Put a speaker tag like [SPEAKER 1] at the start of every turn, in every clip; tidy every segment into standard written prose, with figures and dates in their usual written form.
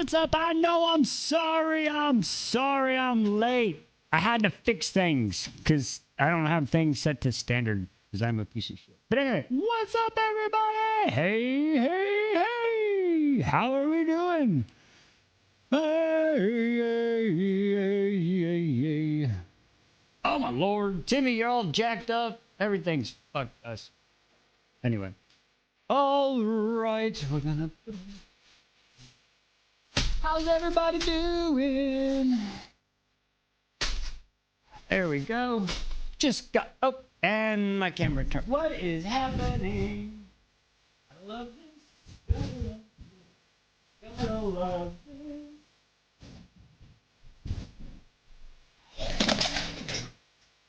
[SPEAKER 1] What's up? I know I'm sorry. I'm sorry I'm late. I had to fix things because I don't have things set to standard because I'm a piece of shit. But anyway, what's up, everybody? Hey, hey, hey. How are we doing? Hey, hey, hey, hey, hey. Oh, my Lord. Timmy, you're all jacked up. Everything's fucked us. Anyway. All right. We're gonna... How's everybody doing? There we go. Just got... Oh, and my camera turned. What is happening? I love this. Gotta love this.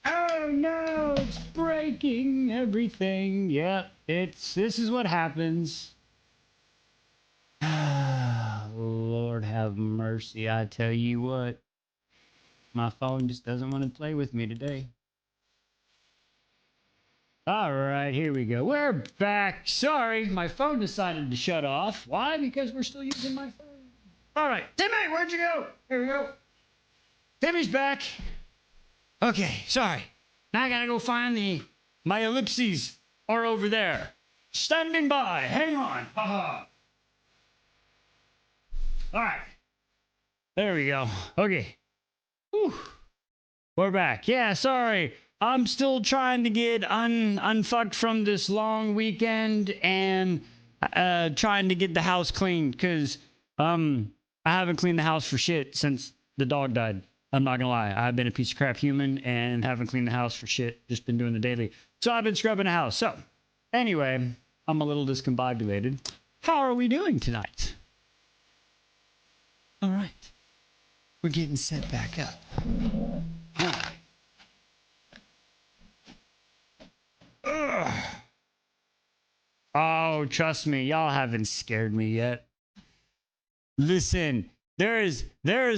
[SPEAKER 1] Oh no, it's breaking everything. Yep, this is what happens. Lord have mercy, I tell you what. My phone just doesn't want to play with me today. All right, here we go. We're back. Sorry, my phone decided to shut off. Why? Because we're still using my phone. All right, Timmy, where'd you go? Here we go. Timmy's back. Okay, sorry. Now I gotta go find my ellipses are over there. Standing by. Hang on. Haha. All right. There we go. Okay. Whew. We're back. Yeah, sorry. I'm still trying to get unfucked from this long weekend and trying to get the house cleaned because I haven't cleaned the house for shit since the dog died. I'm not gonna lie. I've been a piece of crap human and haven't cleaned the house for shit. Just been doing the daily. So I've been scrubbing the house. So anyway, I'm a little discombobulated. How are we doing tonight? All right. We're getting set back up. Ugh. Oh, trust me, y'all haven't scared me yet. Listen, there is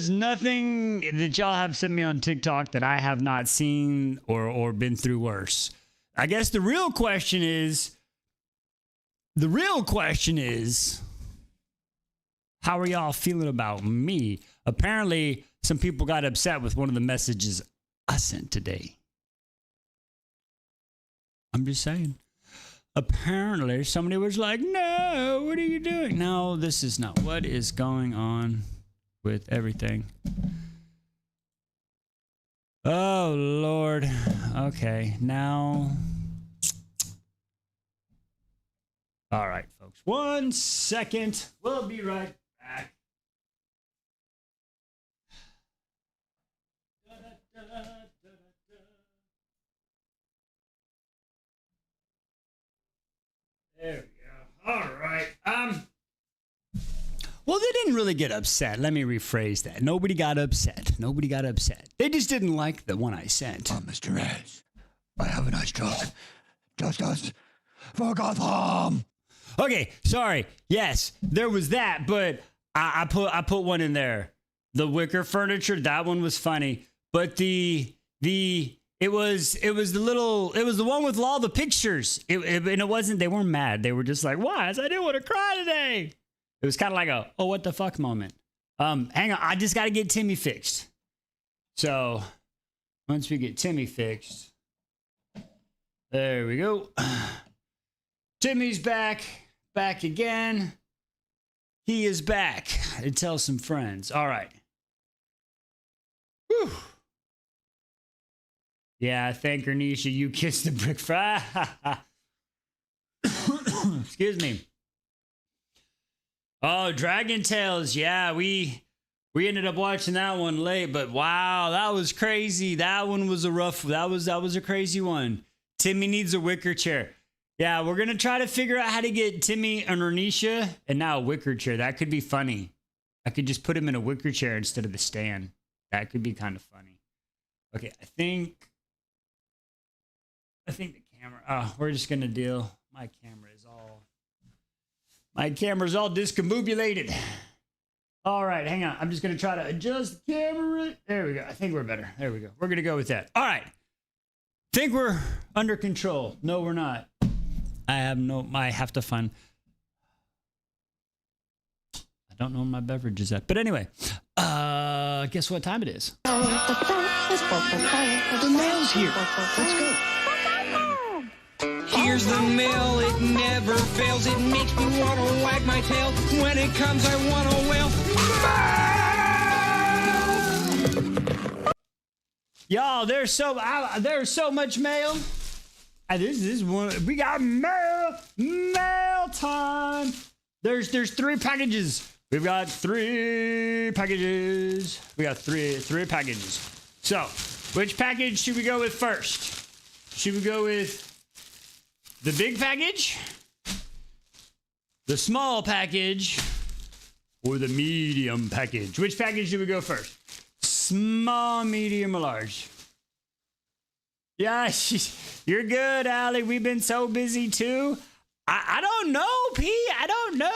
[SPEAKER 1] nothing that y'all have sent me on TikTok that I have not seen or been through worse. I guess the real question is, how are y'all feeling about me? Apparently, some people got upset with one of the messages I sent today. I'm just saying. Apparently, somebody was like, no, what are you doing? No, this is not what is going on with everything. Oh, Lord. Okay, now. All right, folks. 1 second. We'll be right back. There we go. All right. Well, they didn't really get upset. Let me rephrase that. Nobody got upset. Nobody got upset. They just didn't like the one I sent.
[SPEAKER 2] Mr. Edge, I have a nice truck. Just us for Gotham.
[SPEAKER 1] Okay, sorry. Yes, there was that, but I put one in there. The wicker furniture, that one was funny. But it was the one with all the pictures. And it wasn't, they weren't mad. They were just like, why? I didn't want to cry today. It was kind of like a, oh, what the fuck moment. Hang on, I just got to get Timmy fixed. So once we get Timmy fixed, there we go. Timmy's back again. He is back. And tell some friends. All right. Whew. Yeah, thank her, Nisha. You kissed the brick fry. Excuse me. Oh, Dragon Tales. Yeah, we ended up watching that one late, but wow, that was crazy. That one was that was a crazy one. Timmy needs a wicker chair. Yeah, we're gonna try to figure out how to get Timmy and Ornisha and now a wicker chair. That could be funny. I could just put him in a wicker chair instead of the stand. That could be kind of funny. Okay, I think the camera. Oh, we're just gonna deal. My camera's all discombobulated. All right, hang on. I'm just gonna try to adjust the camera. There we go. I think we're better. There we go. We're gonna go with that. All right. Think we're under control. No, we're not. I have to find don't know where my beverage is at. But anyway, guess what time it is?
[SPEAKER 3] The mail's here. Let's go.
[SPEAKER 4] Here's the mail, it never fails. It makes me want to wag my tail. When it comes, I want to wail.
[SPEAKER 1] Y'all, there's so much mail. This is one. We got mail time. There's 3 packages. We've got 3 packages. We got three packages. So, which package should we go with first? Should we go with the big package, the small package, or the medium package? Which package should we go first? Small, medium, or large? Yeah, you're good, Allie. We've been so busy too. I don't know, P. I don't know.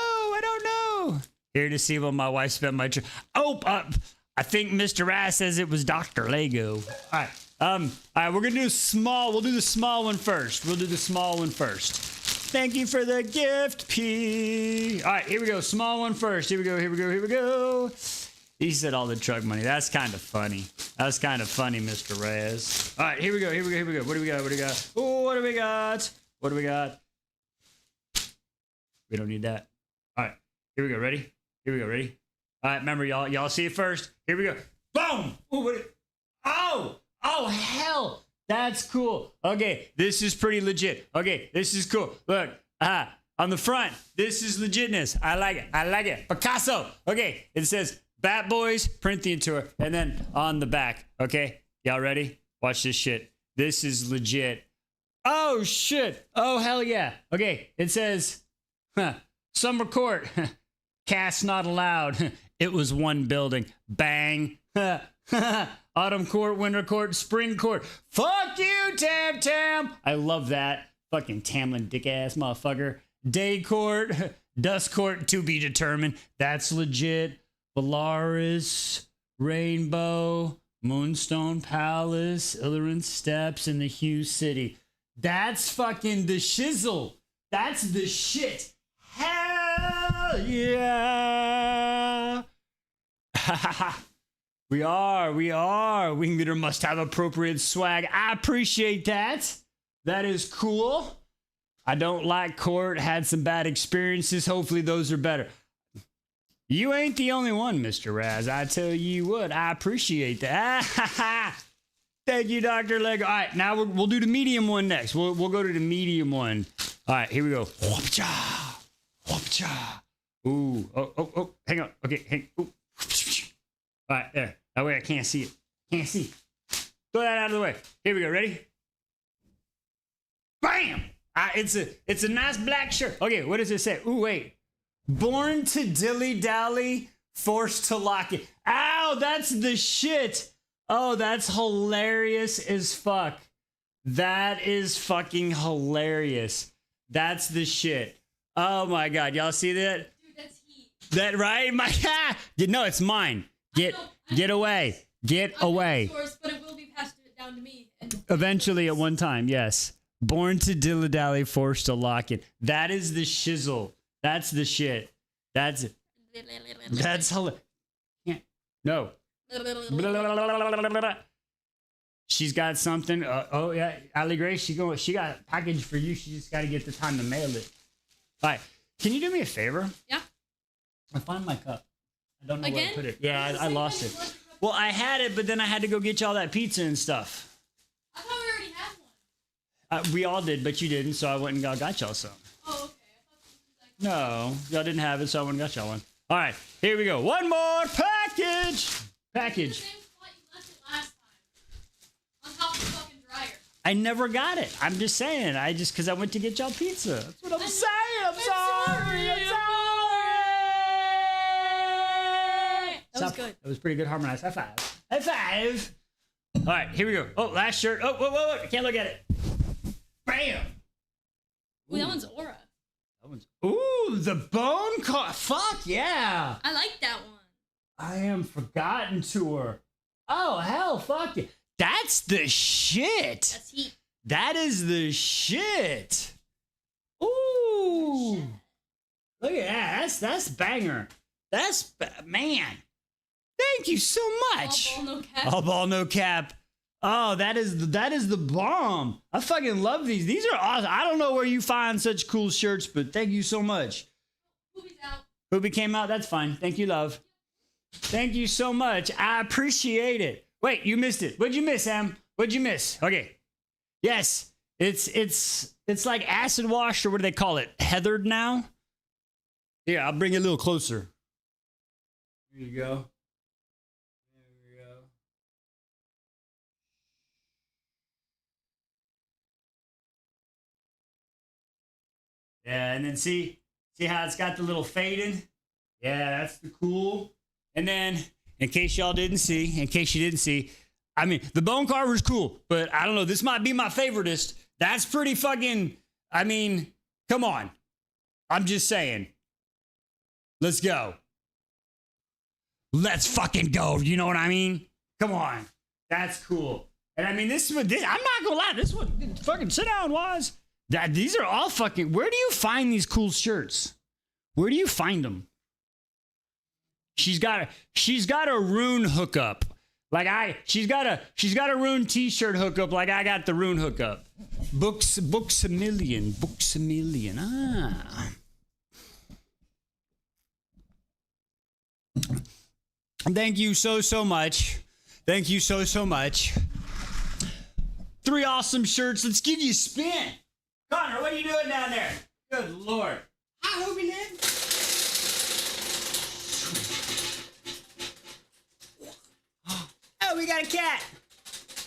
[SPEAKER 1] Here to see what my wife spent my I think Mr. Raz says it was Dr. Lego. All right, we're gonna do small. We'll do the small one first. Thank you for the gift, P. All right, here we go. Small one first. Here we go. He said all the truck money. That's kind of funny. Mr. Raz. All right, here we go. What do we got? Oh, what do we got? We don't need that. All right, here we go. Ready? All right, remember, y'all see it first. Here we go. Boom! Oh, hell! That's cool. Okay, this is pretty legit. Okay, this is cool. Look, on the front, this is legitness. I like it. Picasso. Okay, it says Bat Boys, print the tour, and then on the back. Okay, y'all ready? Watch this shit. This is legit. Oh shit! Oh hell yeah! Okay, it says, Summer Court. Cast not allowed. It was one building. Bang. Autumn court, winter court, spring court. Fuck you, Tam. I love that. Fucking Tamlin dick ass motherfucker. Day court, dusk court to be determined. That's legit. Valaris, Rainbow, Moonstone Palace, Illyrin Steps, and the Hugh City. That's fucking the shizzle. That's the shit. Hell yeah. We are. Wing leader must have appropriate swag. I appreciate that. That is cool. I don't like court. Had some bad experiences. Hopefully those are better. You ain't the only one, Mr. Raz. I tell you what, I appreciate that. Thank you, Dr. Lego. All right, now we'll do the medium one next. We'll go to the medium one. All right, here we go. Whoop-cha. Ooh. Oh. Hang on. Okay, hang. Ooh. All right, there. That way I can't see it. Throw that out of the way. Here we go. Ready? Bam! It's a nice black shirt. Okay, what does it say? Ooh, wait. Born to dilly-dally, forced to lock it. Ow, that's the shit. Oh, that's hilarious as fuck. That is fucking hilarious. That's the shit. Oh my God, y'all see that?
[SPEAKER 5] Dude, that's heat.
[SPEAKER 1] That right? No, it's mine. Get away. Get away.
[SPEAKER 5] Yours, but it will be passed down to me.
[SPEAKER 1] Eventually, at one time, yes. Born to dilly-dally, forced to lock it. That is the shizzle. That's the shit. That's hilarious. No. She's got something. Oh yeah, Allie Gray. She got a package for you. She just got to get the time to mail it. All right. Can you do me a favor?
[SPEAKER 5] Yeah.
[SPEAKER 1] I found my cup. I don't know where
[SPEAKER 5] Again?
[SPEAKER 1] to put it. Yeah, I lost it. Well, I had it, but then I had to go get y'all that pizza and stuff.
[SPEAKER 5] I thought we already had one.
[SPEAKER 1] We all did, but you didn't, so I went and got y'all some.
[SPEAKER 5] Oh, okay.
[SPEAKER 1] No, y'all didn't have it, so I went and got y'all one. All right, here we go. One more package.
[SPEAKER 5] The same spot you left it last time. On top of the fucking dryer.
[SPEAKER 1] I never got it. I'm just saying. Because I went to get y'all pizza. That's what I'm saying. I'm sorry.
[SPEAKER 5] That was good.
[SPEAKER 1] That was pretty good harmonized. High five. All right, here we go. Oh, last shirt. Oh, whoa. I can't look at it. Bam.
[SPEAKER 5] Ooh, that one's Aura.
[SPEAKER 1] Ooh, the bone car. Fuck yeah.
[SPEAKER 5] I like that one.
[SPEAKER 1] I am Forgotten Tour. Oh, hell, fuck yeah. That's the shit.
[SPEAKER 5] That's heat.
[SPEAKER 1] That is the shit. Ooh. Look at that. That's banger. That's man. Thank you so much.
[SPEAKER 5] All ball, no cap.
[SPEAKER 1] All ball, no cap. Oh, that is the bomb. I fucking love these. These are awesome. I don't know where you find such cool shirts, but thank you so much.
[SPEAKER 5] Poopy's out.
[SPEAKER 1] Poopy came out. That's fine. Thank you, love. Thank you so much. I appreciate it. Wait, you missed it. What'd you miss, Sam? What'd you miss? Okay. Yes, it's like acid washed, or what do they call it? Heathered now. Here, I'll bring it a little closer. There you go. There we go. Yeah, and then see how it's got the little fading? Yeah, that's the cool. And then, in case you didn't see, I mean, the bone carver's cool, but I don't know, this might be my favoritist. That's pretty fucking, I mean, come on. I'm just saying. Let's go. Let's fucking go. You know what I mean? Come on. That's cool. And I mean, I'm not gonna lie, this one, fucking sit down, Waz. These are all fucking, where do you find these cool shirts? Where do you find them? She's got a Rune hookup. She's got a Rune t-shirt hookup like I got the Rune hookup. Books a million. Ah. Thank you so much. Thank you so much. 3 awesome shirts. Let's give you a spin. Connor, what are you doing down there? Good Lord. Hi, Hobie Lynn. Oh, we got a cat.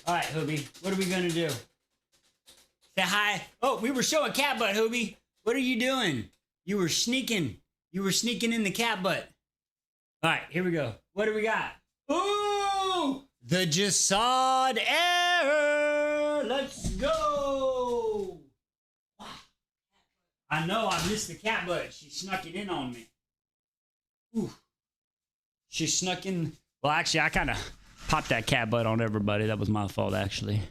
[SPEAKER 1] All right, Hobie, what are we going to do? Say hi. Oh, we were showing cat butt, Hobie. What are you doing? You were sneaking. You were sneaking in the cat butt. All right, here we go. What do we got? Ooh, the Jasad error. Let's go. Wow. I know I missed the cat butt. She snuck it in on me. Ooh. She snuck in. Well, actually, I kind of popped that cat butt on everybody. That was my fault, actually.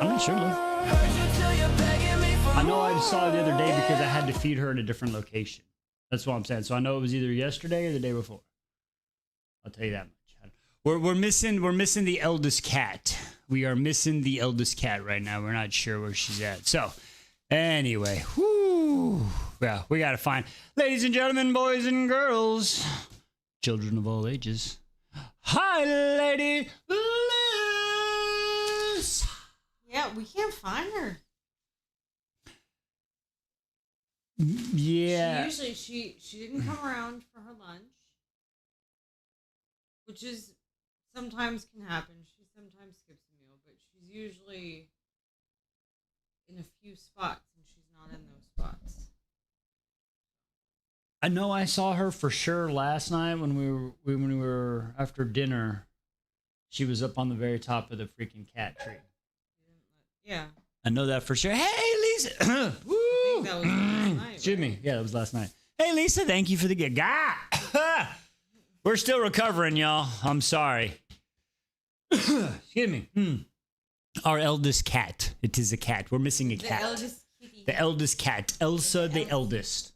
[SPEAKER 1] I'm not sure, love. I know I saw it the other day because I had to feed her at a different location. That's what I'm saying. So I know it was either yesterday or the day before. I'll tell you that much. We're missing the eldest cat. We are missing the eldest cat right now. We're not sure where she's at. So anyway, whoo. Yeah, we gotta find, ladies and gentlemen, boys and girls, children of all ages. Hi, Lady Liz.
[SPEAKER 6] Yeah, we can't find her.
[SPEAKER 1] Yeah.
[SPEAKER 6] She didn't come around for her lunch, which is sometimes can happen. She sometimes skips a meal, but she's usually in a few spots, and she's not in those spots.
[SPEAKER 1] I know I saw her for sure last night when we were after dinner. She was up on the very top of the freaking cat tree.
[SPEAKER 6] Yeah.
[SPEAKER 1] I know that for sure. Hey, Lisa. Woo.
[SPEAKER 6] I think that was last night.
[SPEAKER 1] Excuse me. Yeah, that was last night. Hey, Lisa, thank you for the gift. We're still recovering, y'all. I'm sorry. Excuse me. Our eldest cat. It is a cat. We're missing a cat.
[SPEAKER 6] The eldest kitty.
[SPEAKER 1] The eldest cat. Elsa, the eldest.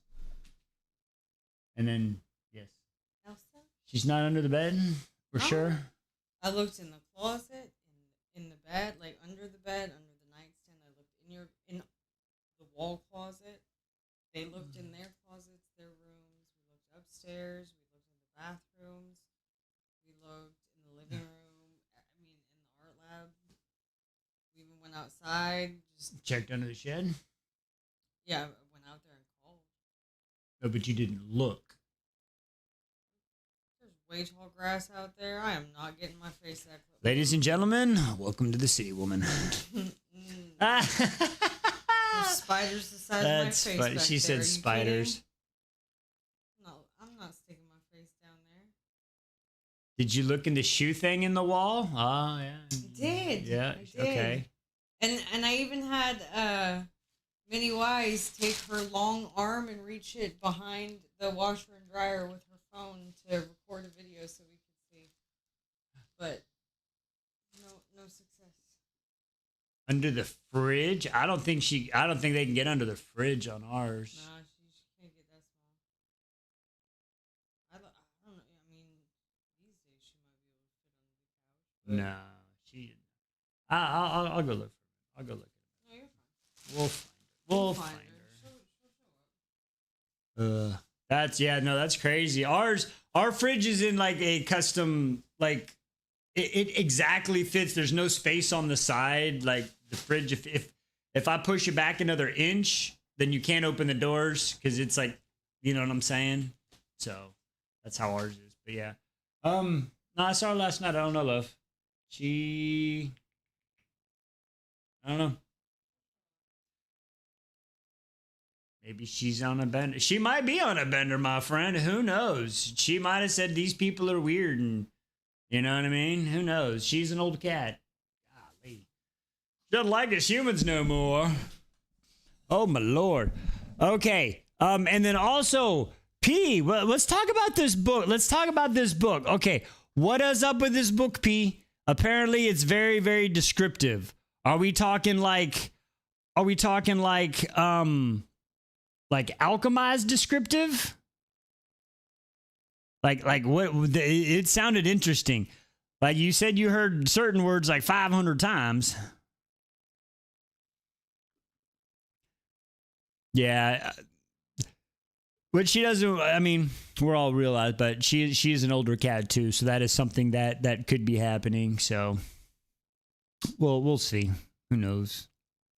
[SPEAKER 1] And then, yes.
[SPEAKER 6] Elsa?
[SPEAKER 1] She's not under the bed? For sure?
[SPEAKER 6] I looked in the closet, in the bed, like under the bed, under the nightstand. I looked in the wall closet. They looked in their closets, their rooms. We looked upstairs. We looked in the bathrooms. We looked in the living room. I mean, in the art lab. We even went outside. Just
[SPEAKER 1] Checked under the shed?
[SPEAKER 6] yeah, I went out there and called.
[SPEAKER 1] No, but you didn't look.
[SPEAKER 6] There's way tall grass out there. I am not getting my face that close.
[SPEAKER 1] Ladies and gentlemen, welcome to the city, woman.
[SPEAKER 6] There's spiders the size of my
[SPEAKER 1] That's
[SPEAKER 6] face.
[SPEAKER 1] funny.
[SPEAKER 6] Back
[SPEAKER 1] She
[SPEAKER 6] there.
[SPEAKER 1] said
[SPEAKER 6] Are you
[SPEAKER 1] spiders.
[SPEAKER 6] kidding? No, I'm not sticking my face down there.
[SPEAKER 1] Did you look in the shoe thing in the wall? Oh, yeah.
[SPEAKER 6] I did.
[SPEAKER 1] Yeah,
[SPEAKER 6] I did.
[SPEAKER 1] okay.
[SPEAKER 6] And I even had Minnie Wise take her long arm and reach it behind the washer and dryer with her phone to record a video so we could see, but no success.
[SPEAKER 1] Under the fridge? I don't think they can get under the fridge on ours.
[SPEAKER 6] Nah, she can't get that small. I don't know. I mean, these days she might be able to fit under the couch.
[SPEAKER 1] No, she. I'll go look for her. I'll go look.
[SPEAKER 6] No, you're fine.
[SPEAKER 1] We'll find her. We'll find her. That's crazy. Our fridge is in like a custom, like it exactly fits. There's no space on the side. Like the fridge, if I push it back another inch, then you can't open the doors because it's like, you know what I'm saying? So that's how ours is. But yeah. No, I saw her last night. I don't know, love. I don't know. Maybe she's on a bender. She might be on a bender, my friend. Who knows? She might have said these people are weird, and you know what I mean? Who knows? She's an old cat. Golly. Doesn't like us humans no more. Oh my lord. Okay. And then also, P, let's talk about this book. Okay. What is up with this book, P? Apparently it's very, very descriptive. Are we talking like alchemized descriptive? Like what? It sounded interesting. Like you said, you heard certain words like 500 times. Yeah. But she doesn't. I mean, we're all realized, but she is an older cat too, so that is something that could be happening. So, we'll see. Who knows?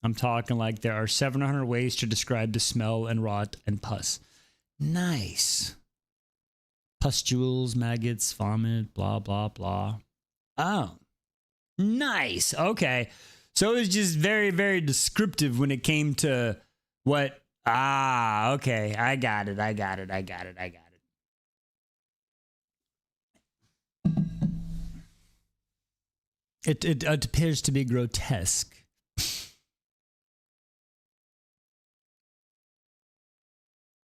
[SPEAKER 1] I'm talking like there are 700 ways to describe the smell and rot and pus. Nice. Pustules, maggots, vomit, blah, blah, blah. Oh, nice. Okay. So it was just very, very descriptive when it came to what. Okay. I got it. It appears to be grotesque.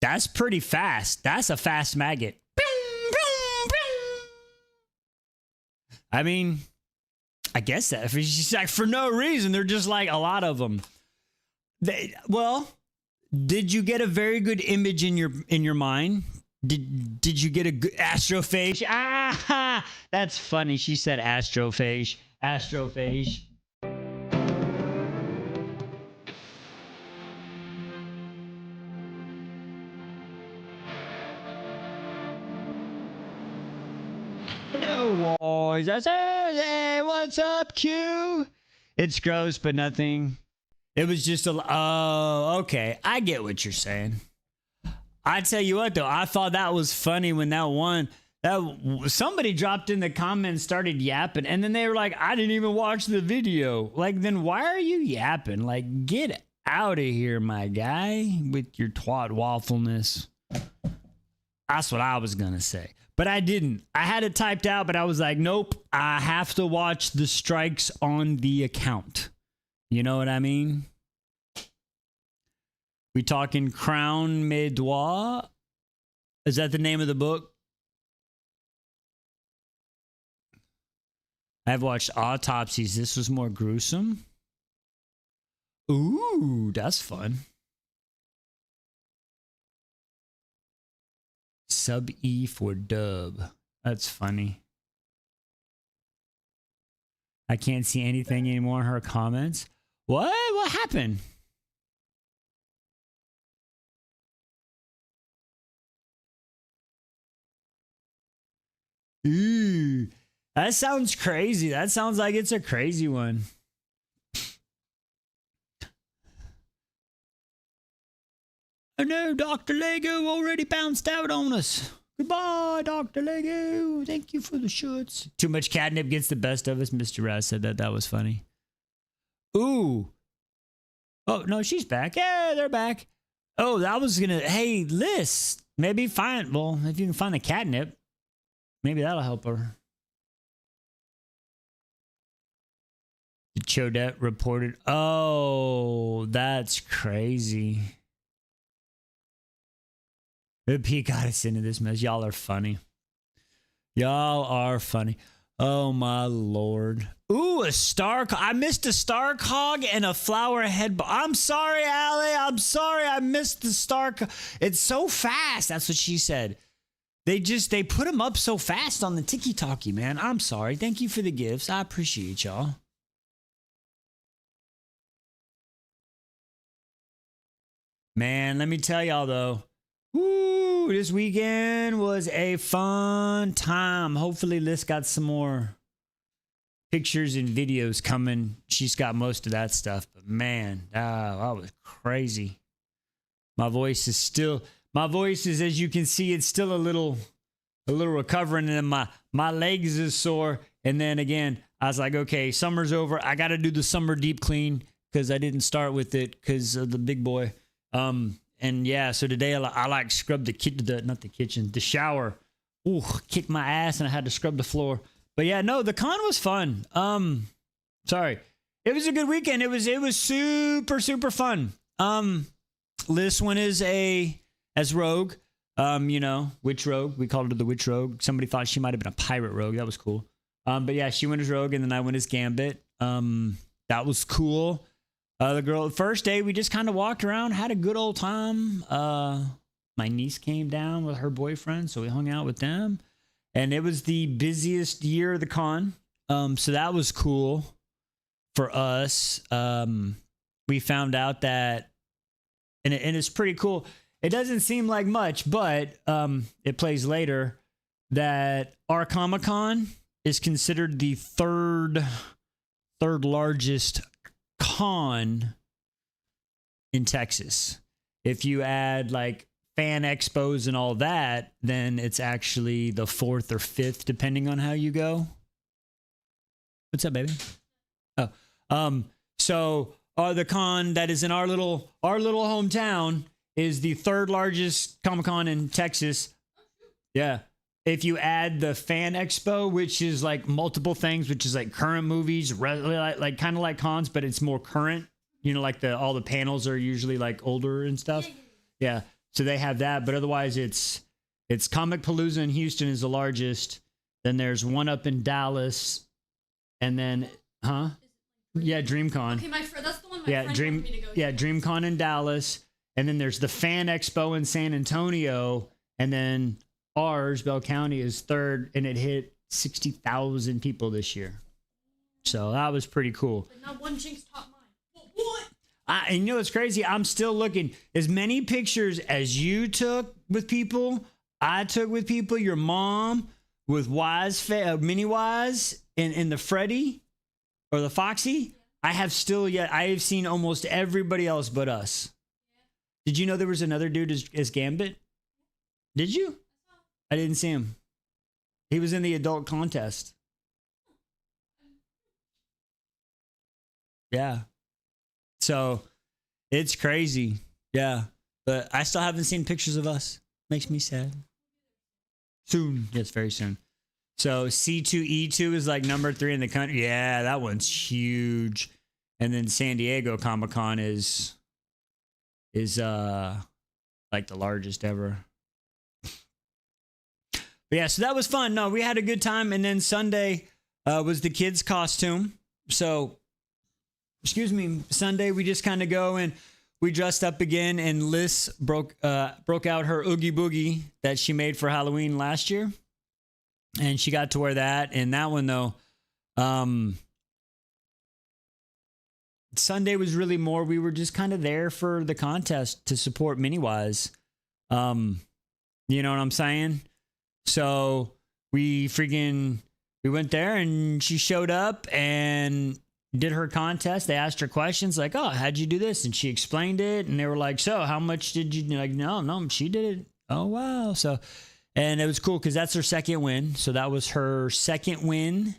[SPEAKER 1] That's pretty fast. That's a fast maggot. I mean, I guess that if it's just like for no reason, they're just like a lot of them. Did you get a very good image in your mind? Did you get a good astrophage? Ah, that's funny. She said astrophage. Astrophage. No boys. I said, hey, what's up, Q? It's gross, but nothing. It was just oh, okay. I get what you're saying. I tell you what, though, I thought that was funny when somebody dropped in the comments, started yapping, and then they were like, I didn't even watch the video. Like, then why are you yapping? Like, get out of here, my guy, with your twat waffleness. That's what I was going to say. But I didn't. I had it typed out, but I was like, nope, I have to watch the strikes on the account. You know what I mean? We talking Crown Médois? Is that the name of the book? I've watched autopsies. This was more gruesome. Ooh, that's fun. Sub E for dub. That's funny. I can't see anything anymore in her comments. What? What happened? Ooh, that sounds crazy. That sounds like it's a crazy one. Oh no, Dr. Lego already bounced out on us. Goodbye, Dr. Lego. Thank you for the shoots. Too much catnip gets the best of us. Mr. Raz said that. That was funny. Ooh. Oh, no, she's back. Yeah, they're back. Oh, that was going to... Hey, Liz, maybe find... Well, if you can find the catnip, maybe that'll help her. Chodette reported... Oh, that's crazy. He got us into this mess. Y'all are funny. Y'all are funny. Oh my Lord. Ooh, a star. I missed a star cog and a flower head. I'm sorry, Allie. I'm sorry. I missed the star. It's so fast. That's what she said. They put them up so fast on the Tiki Talkie, man. I'm sorry. Thank you for the gifts. I appreciate y'all. Man, let me tell y'all though. Woo, this weekend was a fun time. Hopefully Liz got some more pictures and videos coming. She's got most of that stuff, but man, that was crazy. My voice is, as you can see, it's still a little recovering, and my legs is sore. And then again, I was like, okay, summer's over. I got to do the summer deep clean because I didn't start with it because of the big boy. And yeah, so today I like scrubbed the shower. Ooh, kicked my ass and I had to scrub the floor. But yeah, no, the con was fun. Sorry. It was a good weekend. It was super, super fun. This one is as rogue. Witch rogue. We called her the witch rogue. Somebody thought she might have been a pirate rogue. That was cool. But yeah, she went as rogue and then I went as gambit. That was cool. The girl, first day, we just kind of walked around, had a good old time. My niece came down with her boyfriend, so we hung out with them. And it was the busiest year of the con. So that was cool for us. We found out that, and it's pretty cool. It doesn't seem like much, but it plays later, that our Comic-Con is considered the third largest con in Texas. If you add like fan expos and all that, then it's actually the fourth or fifth, depending on how you go. What's up, baby? Oh, so the con that is in our little hometown is the third largest Comic-Con in Texas. Yeah. If you add the fan expo, which is like multiple things, which is like current movies, like kind of like cons, but it's more current. Like all the panels are usually like older and stuff. Yeah. So they have that, but otherwise it's Comic Palooza in Houston is the largest. Then there's one up in Dallas, and then Yeah, DreamCon.
[SPEAKER 5] Okay, that's the one my friend wanted me to go to.
[SPEAKER 1] Yeah, DreamCon in Dallas, and then there's the Fan Expo in San Antonio, and then ours, Bell County, is third, and it hit 60,000 people this year. So that was pretty cool.
[SPEAKER 5] But not one jinx top mine. What?
[SPEAKER 1] And you know what's crazy? I'm still looking. As many pictures as you took with people, I took with people, your mom with Mini Wise, and the Freddy or the Foxy. I have seen almost everybody else but us. Did you know there was another dude as Gambit? Did you? I didn't see him. He was in the adult contest. Yeah. So it's crazy. Yeah. But I still haven't seen pictures of us. Makes me sad. Soon. Yes, very soon. So C2E2 is like number 3 in the country. Yeah, that one's huge. And then San Diego Comic-Con is like the largest ever. But yeah, so that was fun. No, we had a good time. And then Sunday was the kids' costume. So, Sunday we just kind of go and we dressed up again. And Liz broke out her Oogie Boogie that she made for Halloween last year. And she got to wear that. And that one, though, Sunday was really more, we were just kind of there for the contest to support Mini-Wise. You know what I'm saying? So we went there and she showed up and did her contest. They asked her questions like, oh, how'd you do this? And she explained it. And they were like, so how much did you, like, no, she did it. Oh, wow. So, and it was cool because that's her second win. So that was her second win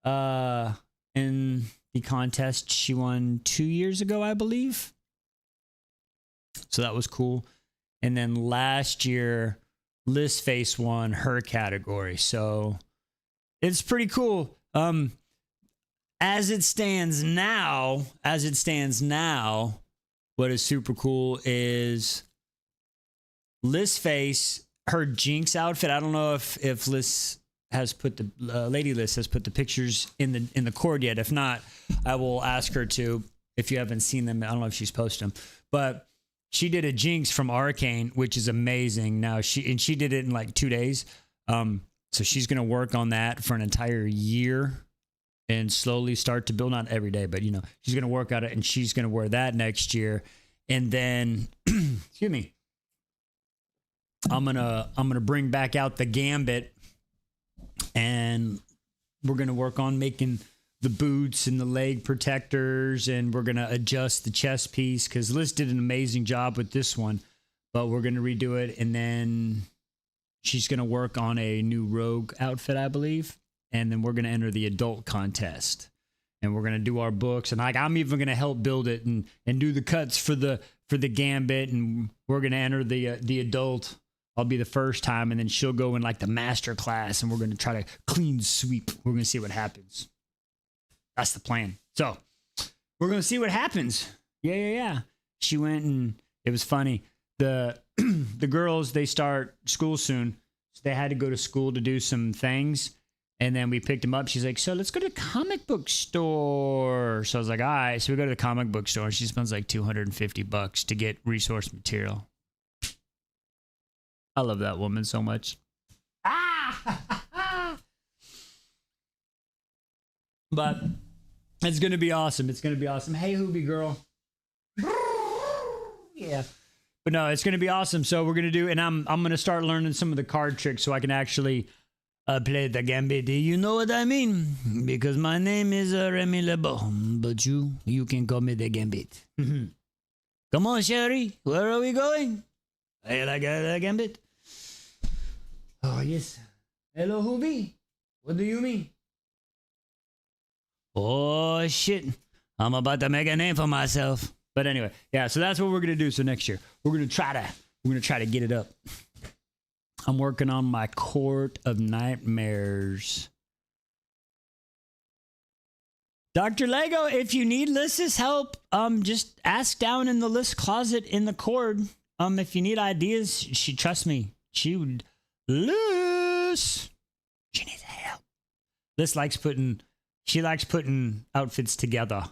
[SPEAKER 1] in the contest she won 2 years ago, I believe. So that was cool. And then last year, Liz Face won her category. So it's pretty cool. As it stands now, what is super cool is Liz Face, her Jinx outfit. I don't know if Liz has put the Lady Liz has put the pictures in the cord yet. If not, I will ask her to. If you haven't seen them, I don't know if she's posted them, but she did a Jinx from Arcane, which is amazing. Now she did it in like 2 days. So she's gonna work on that for an entire year and slowly start to build. Not every day, but she's gonna work on it, and she's gonna wear that next year. And then, excuse me, I'm gonna bring back out the Gambit, and we're gonna work on making the boots and the leg protectors, and we're gonna adjust the chest piece because Liz did an amazing job with this one, but we're gonna redo it, and then she's gonna work on a new Rogue outfit, I believe, and then we're gonna enter the adult contest, and we're gonna do our books, and I'm even gonna help build it and do the cuts for the Gambit, and we're gonna enter the adult. I'll be the first time, and then she'll go in like the master class, and we're gonna try to clean sweep. We're gonna see what happens. That's the plan. So we're gonna see what happens. Yeah. She went, and it was funny. The girls, they start school soon, so they had to go to school to do some things, and then we picked them up. She's like, so let's go to the comic book store. So I was like, all right. So we go to the comic book store. She spends like $250 to get resource material. I love that woman so much. But it's gonna be awesome. It's gonna be awesome. Hey, Hoobie girl. Yeah. But no, it's gonna be awesome. So we're gonna do, and I'm gonna start learning some of the card tricks so I can actually play the Gambit. Do you know what I mean? Because my name is Remy LeBeau, but you can call me the Gambit. Come on, Sherry. Where are we going? I like the Gambit. Oh yes. Hello, Hoobie. What do you mean? Oh shit. I'm about to make a name for myself. But anyway, yeah, so that's what we're gonna do. So next year, we're gonna try to get it up. I'm working on my Court of Nightmares. Dr. Lego, if you need Liz's help, just ask down in the list closet in the cord. If you need ideas, trust me, she would. Liz, she needs help. Liz likes putting outfits together.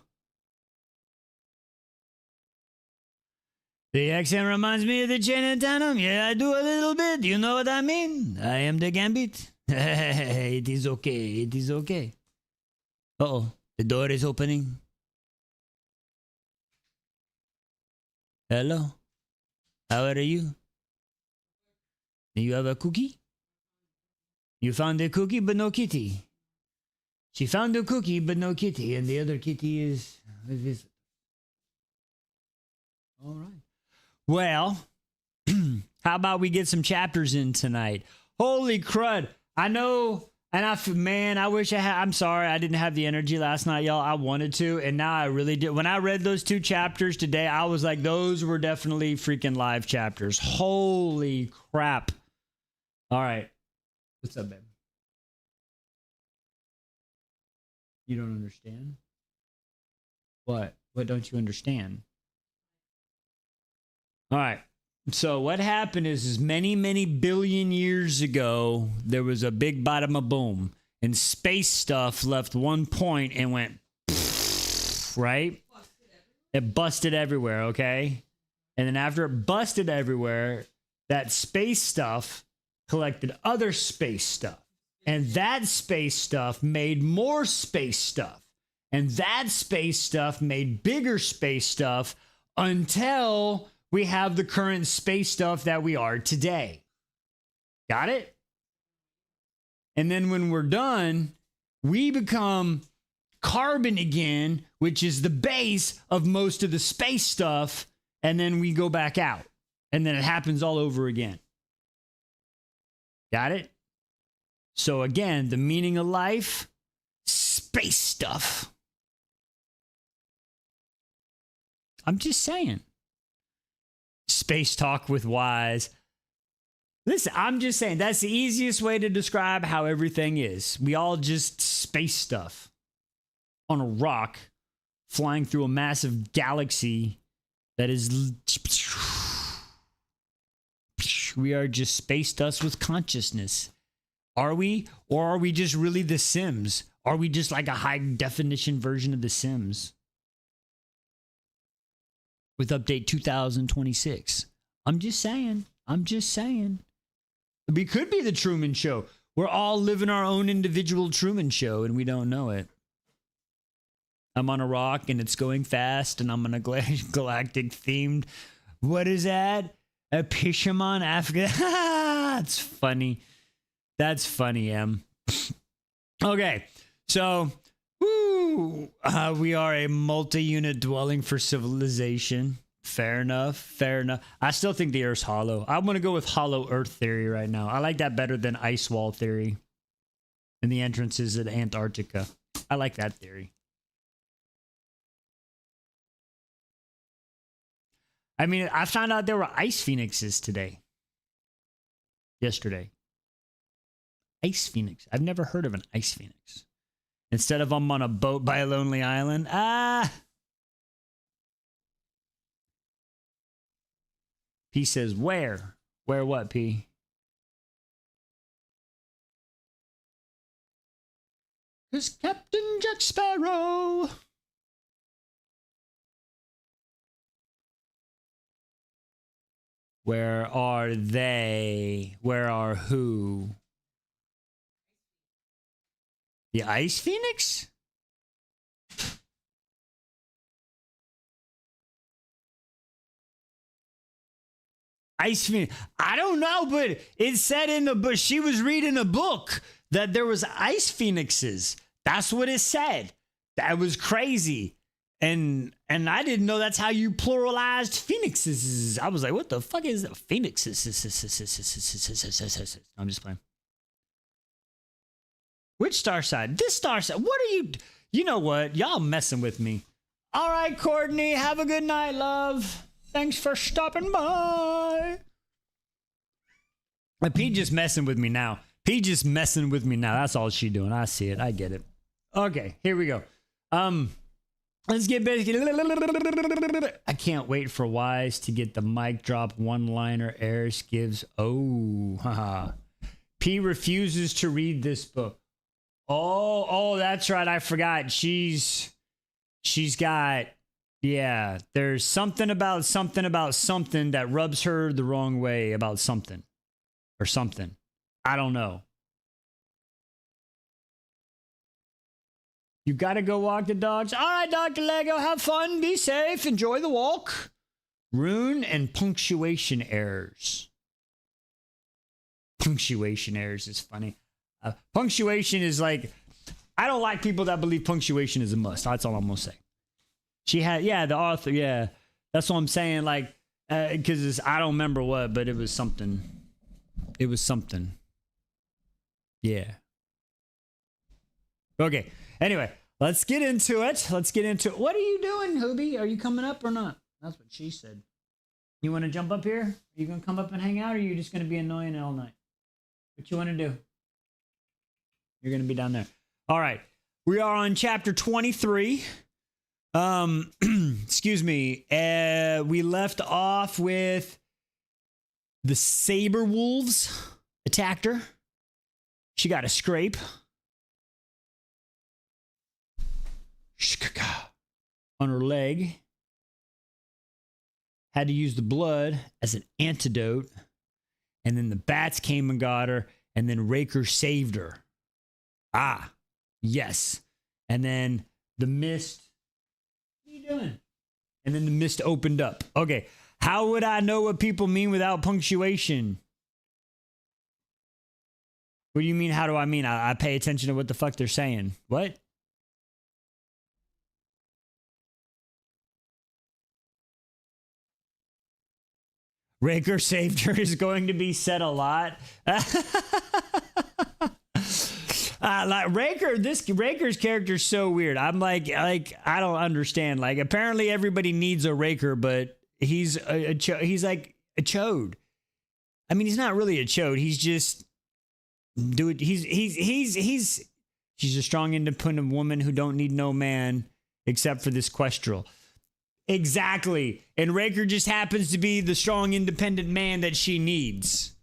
[SPEAKER 1] The accent reminds me of the Channing Tatum. Yeah, I do a little bit. You know what I mean? I am the Gambit. It is okay. It is okay. Uh-oh. The door is opening. Hello. How are you? Do you have a cookie? You found a cookie, but no kitty. She found a cookie, but no kitty, and the other kitty is a visit. All right. Well, how about we get some chapters in tonight? Holy crud. I know, and I wish I'm sorry I didn't have the energy last night, y'all. I wanted to, and now I really did. When I read those 2 chapters today, I was like, those were definitely freaking live chapters. Holy crap. All right. What's up, babe? You don't understand? What? What don't you understand? All right. So what happened is many, many billion years ago, there was a big bottom of boom, and space stuff left one point and went, right? It busted everywhere, okay? And then after it busted everywhere, that space stuff collected other space stuff. And that space stuff made more space stuff. And that space stuff made bigger space stuff until we have the current space stuff that we are today. Got it? And then when we're done, we become carbon again, which is the base of most of the space stuff. And then we go back out. And then it happens all over again. Got it? So again, the meaning of life, space stuff. I'm just saying. Space talk with Wise. Listen, I'm just saying that's the easiest way to describe how everything is. We all just space stuff on a rock flying through a massive galaxy that is We are just space dust with consciousness. Are we? Or are we just really The Sims? Are we just like a high definition version of The Sims? With update 2026. I'm just saying. We could be the Truman Show. We're all living our own individual Truman Show and we don't know it. I'm on a rock and it's going fast and I'm on a galactic themed. What is that? A Pishamon Africa. That's funny. That's funny, Em. Okay, so we are a multi-unit dwelling for civilization. Fair enough. I still think the Earth's hollow. I'm going to go with hollow Earth theory right now. I like that better than ice wall theory. And the entrances at Antarctica. I like that theory. I mean, I found out there were ice phoenixes yesterday. Ice phoenix. I've never heard of an ice phoenix. Instead of I'm on a boat by a lonely island. P says, where? Where what, P? It's Captain Jack Sparrow. Where are they? Where are who? The Ice Phoenix? Ice Phoenix. I don't know, but it said in the book, she was reading a book that there was ice phoenixes. That's what it said. That was crazy. And I didn't know that's how you pluralized phoenixes. I was like, what the fuck is that? Phoenixes. I'm just playing. Which Starside? This Starside. What are you? You know what? Y'all messing with me. All right, Courtney. Have a good night, love. Thanks for stopping by. P just messing with me now. That's all she doing. I see it. I get it. Okay, here we go. Let's get busy. I can't wait for Wise to get the mic drop one-liner Eris gives. Oh, haha. P refuses to read this book. Oh, that's right. I forgot. She's got, yeah, there's something about something that rubs her the wrong way about something or something. I don't know. You got to go walk the dogs. All right, Dr. Lego, have fun. Be safe. Enjoy the walk. Rune and punctuation errors. Punctuation errors is funny. Punctuation is like, I don't like people that believe punctuation is a must. That's all I'm going to say. She had, yeah, the author, yeah. That's what I'm saying. Like, because I don't remember what, but it was something. It was something. Yeah. Okay. Anyway, let's get into it. What are you doing, Hoobie? Are you coming up or not? That's what she said. You want to jump up here? Are you going to come up and hang out, or are you just going to be annoying all night? What you want to do? You're going to be down there. All right. We are on chapter 23. Excuse me. We left off with the saber wolves attacked her. She got a scrape on her leg. Had to use the blood as an antidote. And then the bats came and got her. And then Raker saved her. Ah, yes. And then the mist. What are you doing? And then the mist opened up. Okay. How would I know what people mean without punctuation? What do you mean? How do I mean? I pay attention to what the fuck they're saying. What? Raker saved her is going to be said a lot. Like Raker's character is so weird. I'm like I don't understand. Like apparently everybody needs a Raker, but he's like a chode. I mean, he's not really a chode. He's just she's a strong, independent woman who don't need no man except for this Questral. Exactly. And Raker just happens to be the strong, independent man that she needs.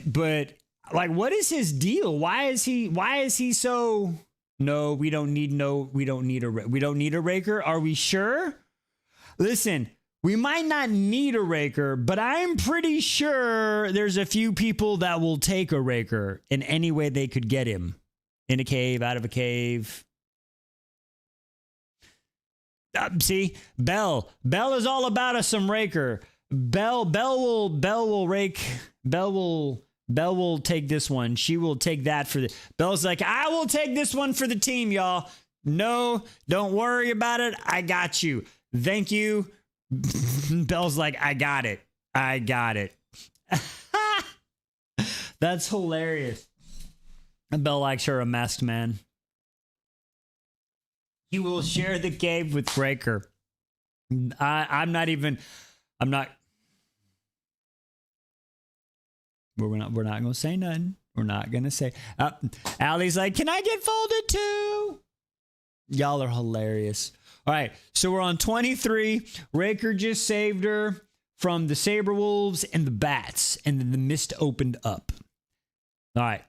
[SPEAKER 1] But like, what is his deal? Why is he so? No, we don't need a Raker. Are we sure? Listen, we might not need a Raker, but I'm pretty sure there's a few people that will take a Raker in any way they could get him. In a cave, out of a cave. See, Belle is all about us some Raker. Belle will take this one. She will take that for the. Belle's like, I will take this one for the team, y'all. No, don't worry about it. I got you. Thank you. Belle's like, I got it. That's hilarious. Belle likes her a masked man. You will share the cave with Raker. I'm not. We're not gonna say nothing. We're not gonna say. Allie's like, can I get folded too? Y'all are hilarious. All right, so we're on 23. Raker just saved her from the saber wolves and the bats, and then the mist opened up. All right,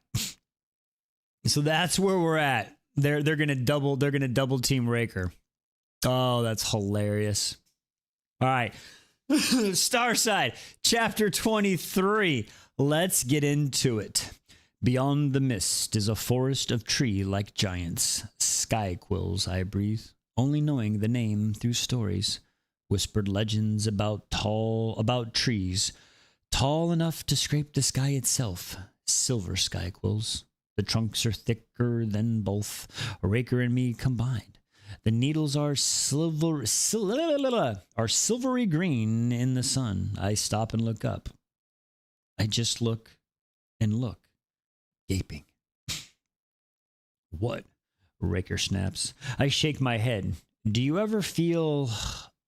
[SPEAKER 1] so that's where we're at. They're gonna double team Raker. Oh, that's hilarious. All right, Starside, chapter 23. Let's get into it. Beyond the mist is a forest of tree-like giants. Sky quills I breathe, only knowing the name through stories. Whispered legends about trees, tall enough to scrape the sky itself. Silver sky quills. The trunks are thicker than both Raker and me combined. The needles are silvery green in the sun. I stop and look up. I just look and look, gaping. What? Raker snaps. I shake my head. Do you ever feel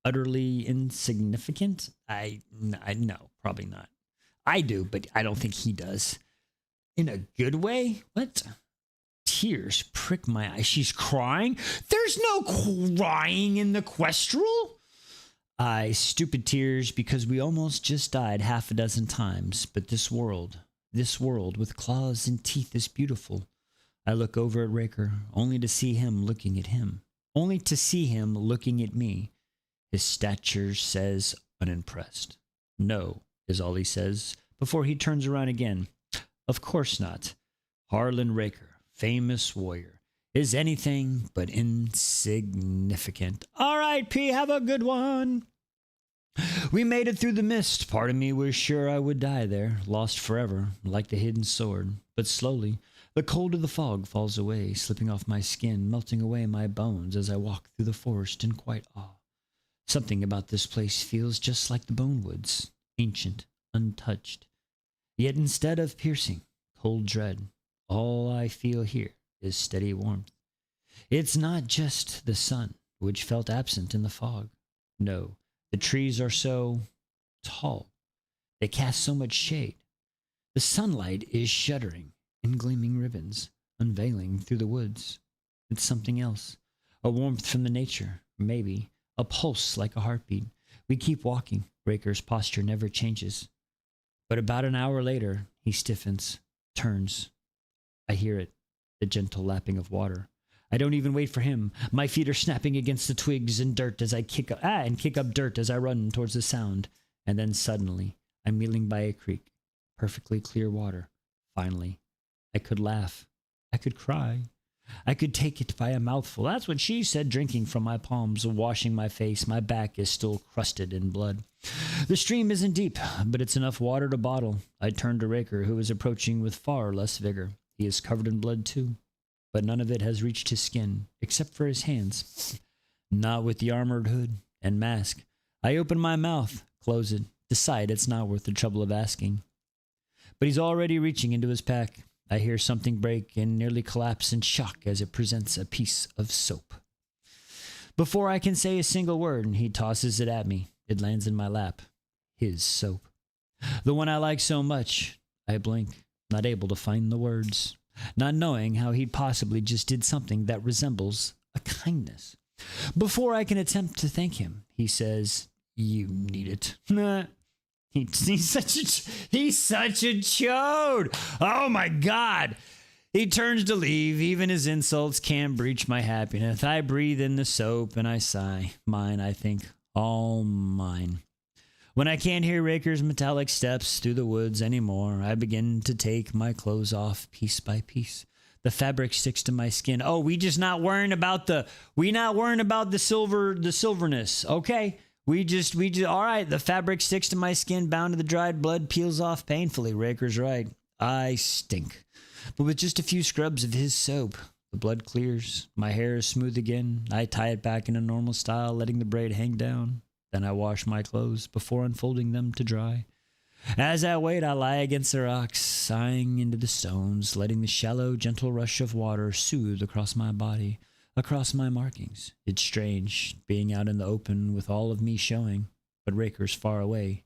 [SPEAKER 1] utterly insignificant? No, probably not. I do, but I don't think he does. In a good way? What? Tears prick my eyes. She's crying? There's no crying in the Questral. Stupid tears, because we almost just died half a dozen times. But this world with claws and teeth is beautiful. I look over at Raker, only to see him looking at him. Only to see him looking at me. His stature says unimpressed. No, is all he says, before he turns around again. Of course not. Harlan Raker, famous warrior, is anything but insignificant. All right, P, have a good one. We made it through the mist. Part of me was sure I would die there, lost forever, like the hidden sword. But slowly, the cold of the fog falls away, slipping off my skin, melting away my bones as I walk through the forest in quiet awe. Something about this place feels just like the Bone Woods, ancient, untouched. Yet instead of piercing, cold dread, all I feel here is steady warmth. It's not just the sun, which felt absent in the fog. No, the trees are so tall. They cast so much shade. The sunlight is shuddering in gleaming ribbons, unveiling through the woods. It's something else. A warmth from the nature, maybe. A pulse like a heartbeat. We keep walking. Raker's posture never changes. But about an hour later, he stiffens, turns. I hear it, the gentle lapping of water. I don't even wait for him. My feet are snapping against the twigs and dirt as I kick up dirt as I run towards the sound. And then suddenly, I'm kneeling by a creek. Perfectly clear water. Finally, I could laugh. I could cry. I could take it by a mouthful. That's what she said, drinking from my palms, washing my face. My back is still crusted in blood. The stream isn't deep, but it's enough water to bottle. I turn to Raker, who is approaching with far less vigor. He is covered in blood too, but none of it has reached his skin, except for his hands. Not with the armored hood and mask. I open my mouth, close it, decide it's not worth the trouble of asking. But he's already reaching into his pack. I hear something break and nearly collapse in shock as it presents a piece of soap. Before I can say a single word, he tosses it at me. It lands in my lap. His soap. The one I like so much. I blink, not able to find the words, not knowing how he'd possibly just did something that resembles a kindness. Before I can attempt to thank him, he says, "You need it." He's such a chode. Oh my God. He turns to leave. Even his insults can't breach my happiness. I breathe in the soap and I sigh. Mine, I think. All mine. When I can't hear Raker's metallic steps through the woods anymore, I begin to take my clothes off piece by piece. The fabric sticks to my skin. Oh, we not worrying about the silverness. Okay. We just, all right. The fabric sticks to my skin, bound to the dried blood, peels off painfully. Raker's right. I stink. But with just a few scrubs of his soap, the blood clears. My hair is smooth again. I tie it back in a normal style, letting the braid hang down. Then I wash my clothes before unfolding them to dry. As I wait, I lie against the rocks, sighing into the stones, letting the shallow, gentle rush of water soothe across my body, across my markings. It's strange, being out in the open with all of me showing, but Raker's far away.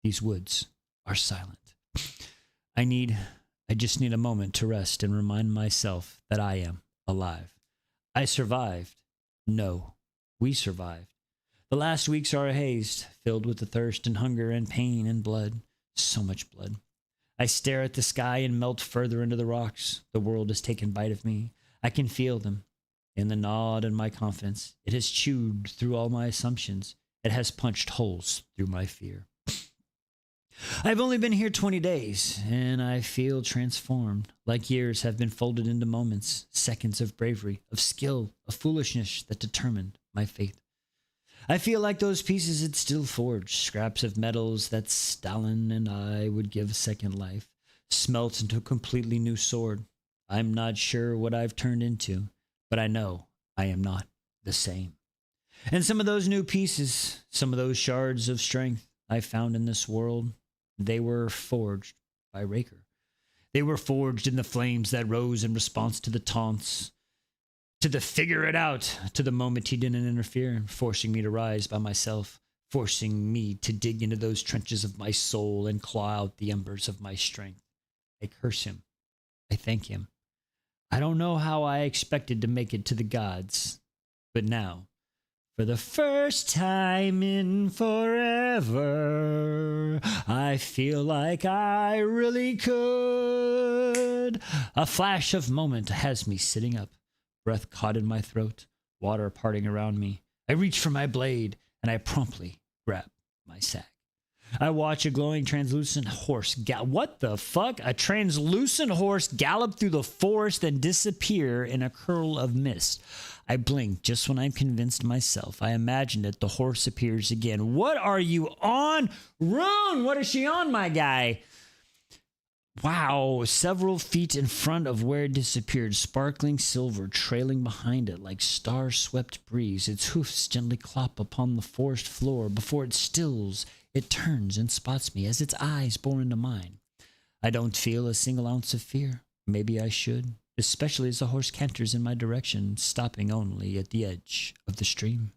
[SPEAKER 1] These woods are silent. I just need a moment to rest and remind myself that I am alive. I survived. No, we survived. The last weeks are hazed, filled with the thirst and hunger and pain and blood. So much blood. I stare at the sky and melt further into the rocks. The world has taken bite of me. I can feel them. In the nod and my confidence, it has chewed through all my assumptions. It has punched holes through my fear. I've only been here 20 days, and I feel transformed, like years have been folded into moments, seconds of bravery, of skill, of foolishness that determined my fate. I feel like those pieces had still forged, scraps of metals that Stalin and I would give a second life, smelt into a completely new sword. I'm not sure what I've turned into, but I know I am not the same. And some of those new pieces, some of those shards of strength I found in this world, they were forged by Raker. They were forged in the flames that rose in response to the taunts, to the figure it out, to the moment he didn't interfere, forcing me to rise by myself, forcing me to dig into those trenches of my soul and claw out the embers of my strength. I curse him. I thank him. I don't know how I expected to make it to the gods, but now, for the first time in forever, I feel like I really could. A flash of moment has me sitting up, breath caught in my throat, water parting around me. I reach for my blade, and I promptly grab my sack. I watch a glowing translucent horse what the fuck? A translucent horse gallop through the forest and disappear in a curl of mist. I blink just when I'm convinced myself. I imagine it. The horse appears again. What are you on? Rune, what is she on, my guy? Wow, several feet in front of where it disappeared, sparkling silver trailing behind it like star-swept breeze. Its hoofs gently clop upon the forest floor. Before it stills, it turns and spots me as its eyes bore into mine. I don't feel a single ounce of fear. Maybe I should, especially as the horse canters in my direction, stopping only at the edge of the stream.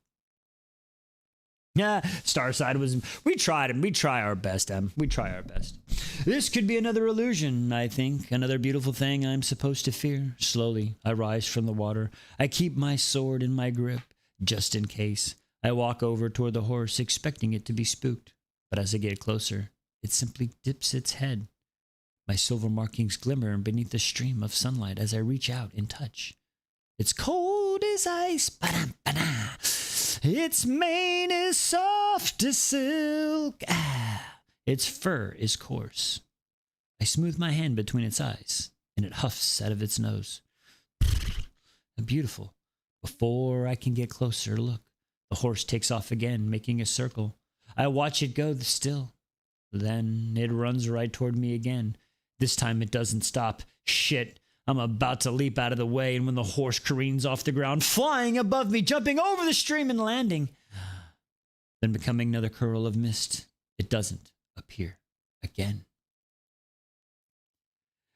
[SPEAKER 1] Yeah, Starside was... We tried, and we try our best, Em. We try our best. This could be another illusion, I think. Another beautiful thing I'm supposed to fear. Slowly, I rise from the water. I keep my sword in my grip, just in case. I walk over toward the horse, expecting it to be spooked. But as I get closer, it simply dips its head. My silver markings glimmer beneath the stream of sunlight as I reach out and touch. It's cold as ice, ba-dum-ba-da. Its mane is soft as silk. Its fur is coarse. I smooth my hand between its eyes, and it huffs out of its nose. Beautiful. Before I can get closer, look. The horse takes off again, making a circle. I watch it go still. Then it runs right toward me again. This time it doesn't stop. Shit. I'm about to leap out of the way, and when the horse careens off the ground, flying above me, jumping over the stream and landing, then becoming another curl of mist, it doesn't appear again.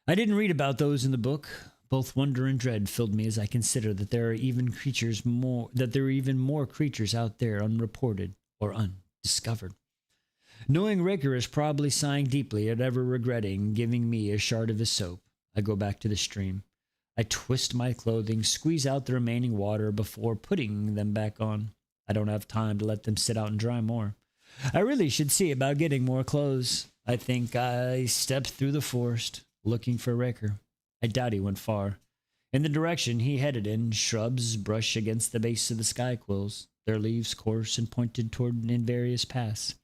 [SPEAKER 1] I didn't read about those in the book. Both wonder and dread filled me as I consider that there are even more creatures out there unreported or undiscovered. Knowing Raker is probably sighing deeply at ever regretting giving me a shard of his soap, I go back to the stream. I twist my clothing, squeeze out the remaining water before putting them back on. I don't have time to let them sit out and dry more. I really should see about getting more clothes. I think I stepped through the forest, looking for Raker. I doubt he went far. In the direction he headed in, shrubs brush against the base of the sky quills, their leaves coarse and pointed toward in various paths.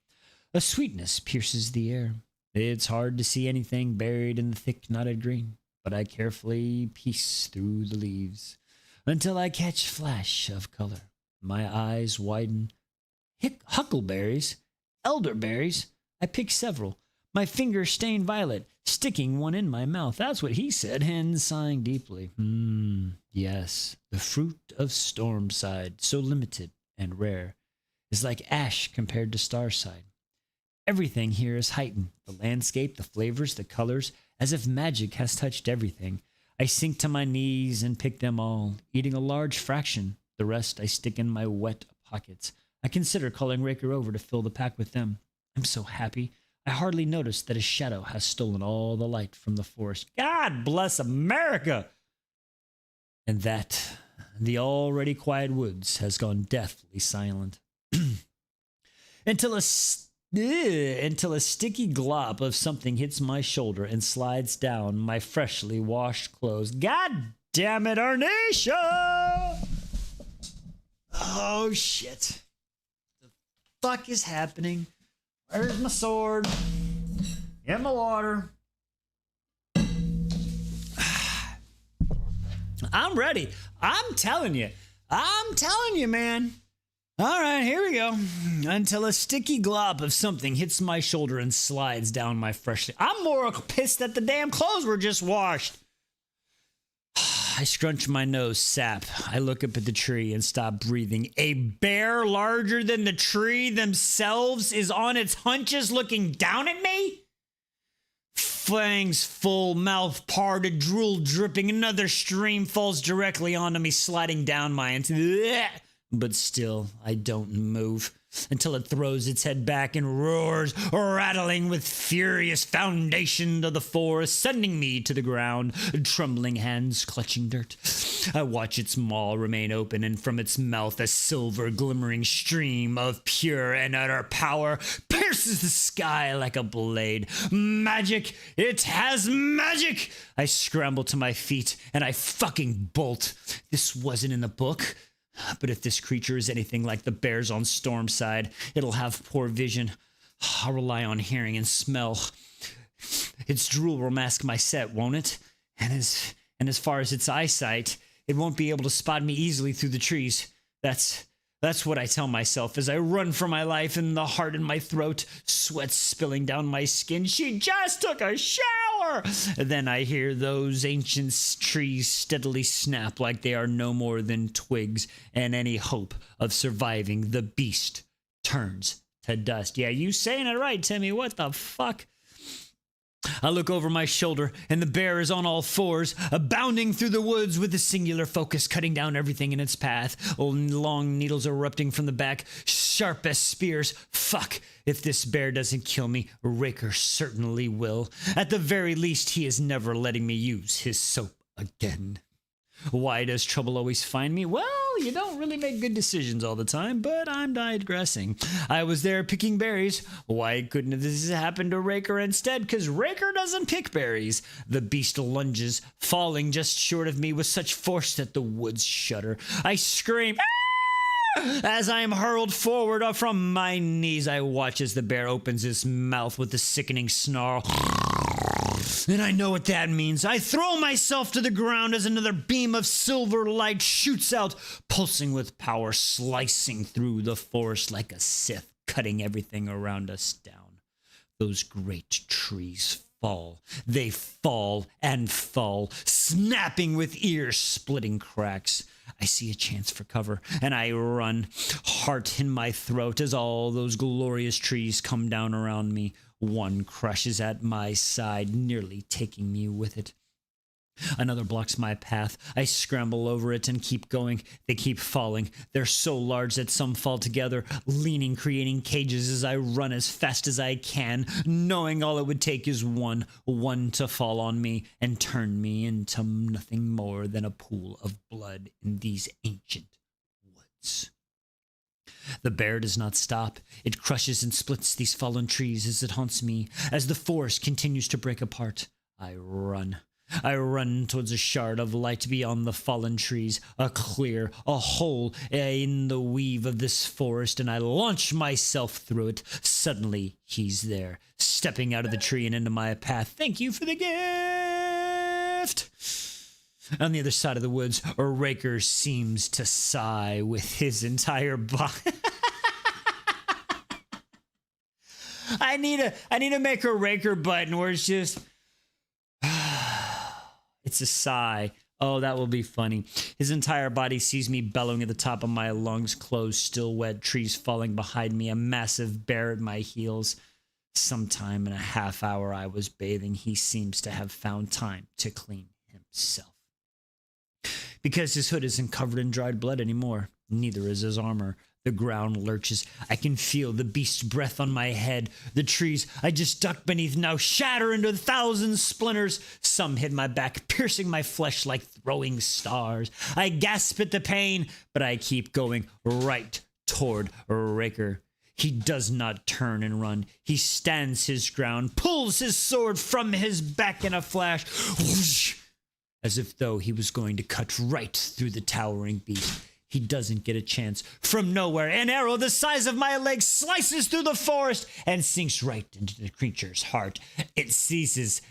[SPEAKER 1] A sweetness pierces the air. It's hard to see anything buried in the thick knotted green, but I carefully piece through the leaves until I catch flash of color. My eyes widen. Huckleberries, elderberries. I pick several. My fingers stain violet, sticking one in my mouth. That's what he said, and sighing deeply. Yes, the fruit of Stormside, so limited and rare, is like ash compared to Starside. Everything here is heightened. The landscape, the flavors, the colors, as if magic has touched everything. I sink to my knees and pick them all, eating a large fraction. The rest I stick in my wet pockets. I consider calling Raker over to fill the pack with them. I'm so happy. I hardly noticed that a shadow has stolen all the light from the forest. God bless America! And that the already quiet woods has gone deathly silent. Until a sticky glop of something hits my shoulder and slides down my freshly washed clothes. God damn it, Arnisha! Oh, shit. The fuck is happening? Where's my sword? In my water. I'm ready. I'm telling you, man. All right, here we go. Until a sticky glob of something hits my shoulder and slides down my freshly... I'm more pissed that the damn clothes were just washed. I scrunch my nose, sap. I look up at the tree and stop breathing. A bear larger than the tree themselves is on its hunches looking down at me? Fangs full, mouth parted, drool dripping. Another stream falls directly onto me, sliding down my... But still, I don't move until it throws its head back and roars, rattling with furious foundation of the forest, sending me to the ground, trembling hands clutching dirt. I watch its maw remain open, and from its mouth a silver glimmering stream of pure and utter power pierces the sky like a blade. Magic! It has magic! I scramble to my feet, and I fucking bolt. This wasn't in the book. But if this creature is anything like the bears on Stormside, it'll have poor vision. I'll rely on hearing and smell. Its drool will mask my scent, won't it? And as far as its eyesight, it won't be able to spot me easily through the trees. That's what I tell myself as I run for my life, and the heart in my throat, sweat spilling down my skin. She just took a shower! Then I hear those ancient trees steadily snap like they are no more than twigs, and any hope of surviving the beast turns to dust. Yeah, you saying it right, Timmy. What the fuck? I look over my shoulder, and the bear is on all fours, bounding through the woods with a singular focus, cutting down everything in its path. Long needles erupting from the back, sharp as spears. Fuck! If this bear doesn't kill me, Raker certainly will. At the very least, he is never letting me use his soap again. Why does trouble always find me? Well, you don't really make good decisions all the time, but I'm digressing. I was there picking berries. Why couldn't this happen to Raker instead? Because Raker doesn't pick berries. The beast lunges, falling just short of me with such force that the woods shudder. I scream, "Ah!" As I am hurled forward from my knees. I watch as the bear opens his mouth with a sickening snarl. And I know what that means. I throw myself to the ground as another beam of silver light shoots out, pulsing with power, slicing through the forest like a scythe, cutting everything around us down. Those great trees fall. They fall and fall, snapping with ear-splitting cracks. I see a chance for cover, and I run, heart in my throat, as all those glorious trees come down around me. One crushes at my side, nearly taking me with it. Another blocks my path. I scramble over it and keep going. They keep falling. They're so large that some fall together, leaning, creating cages as I run as fast as I can, knowing all it would take is one to fall on me and turn me into nothing more than a pool of blood in these ancient woods. The bear does not stop. It crushes and splits these fallen trees as it haunts me. As the forest continues to break apart, I run. I run towards a shard of light beyond the fallen trees, a hole in the weave of this forest, and I launch myself through it. Suddenly, he's there, stepping out of the tree and into my path. Thank you for the gift! On the other side of the woods, a raker seems to sigh with his entire body. I need to make a raker button where it's just... It's a sigh. Oh, that will be funny. His entire body sees me bellowing at the top of my lungs, clothes still wet, trees falling behind me, a massive bear at my heels. Sometime in a half hour I was bathing, he seems to have found time to clean himself. Because his hood isn't covered in dried blood anymore, neither is his armor. The ground lurches. I can feel the beast's breath on my head. The trees I just ducked beneath now shatter into 1,000 splinters. Some hit my back, piercing my flesh like throwing stars. I gasp at the pain, but I keep going right toward Raker. He does not turn and run. He stands his ground, pulls his sword from his back in a flash, whoosh, as if though he was going to cut right through the towering beast. He doesn't get a chance. From nowhere, an arrow the size of my leg slices through the forest and sinks right into the creature's heart. It ceases,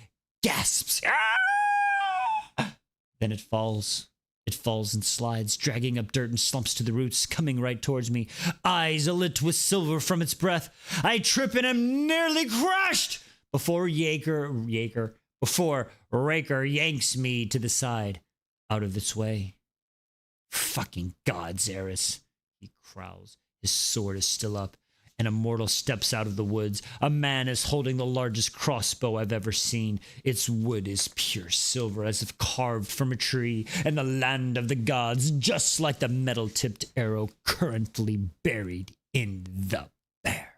[SPEAKER 1] gasps. Ah! Then it falls. It falls and slides, dragging up dirt and slumps to the roots, coming right towards me, eyes alit with silver from its breath. I trip and am nearly crushed before Raker yanks me to the side, out of its way. Fucking gods, Eris, he growls. His sword is still up. An immortal steps out of the woods. A man is holding the largest crossbow I've ever seen. Its wood is pure silver, as if carved from a tree, and the land of the gods, just like the metal-tipped arrow currently buried in the bear.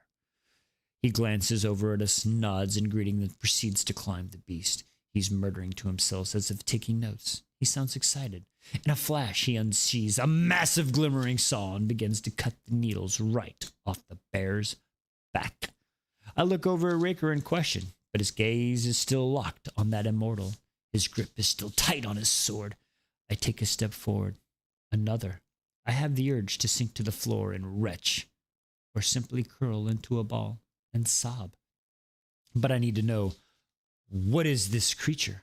[SPEAKER 1] He glances over at us, nods in greeting, then proceeds to climb the beast. He's muttering to himself as if taking notes. He sounds excited. In a flash, he unsheathes a massive glimmering saw and begins to cut the needles right off the bear's back. I look over at Raker in question, but his gaze is still locked on that immortal. His grip is still tight on his sword. I take a step forward. Another. I have the urge to sink to the floor and retch, or simply curl into a ball and sob. But I need to know, what is this creature?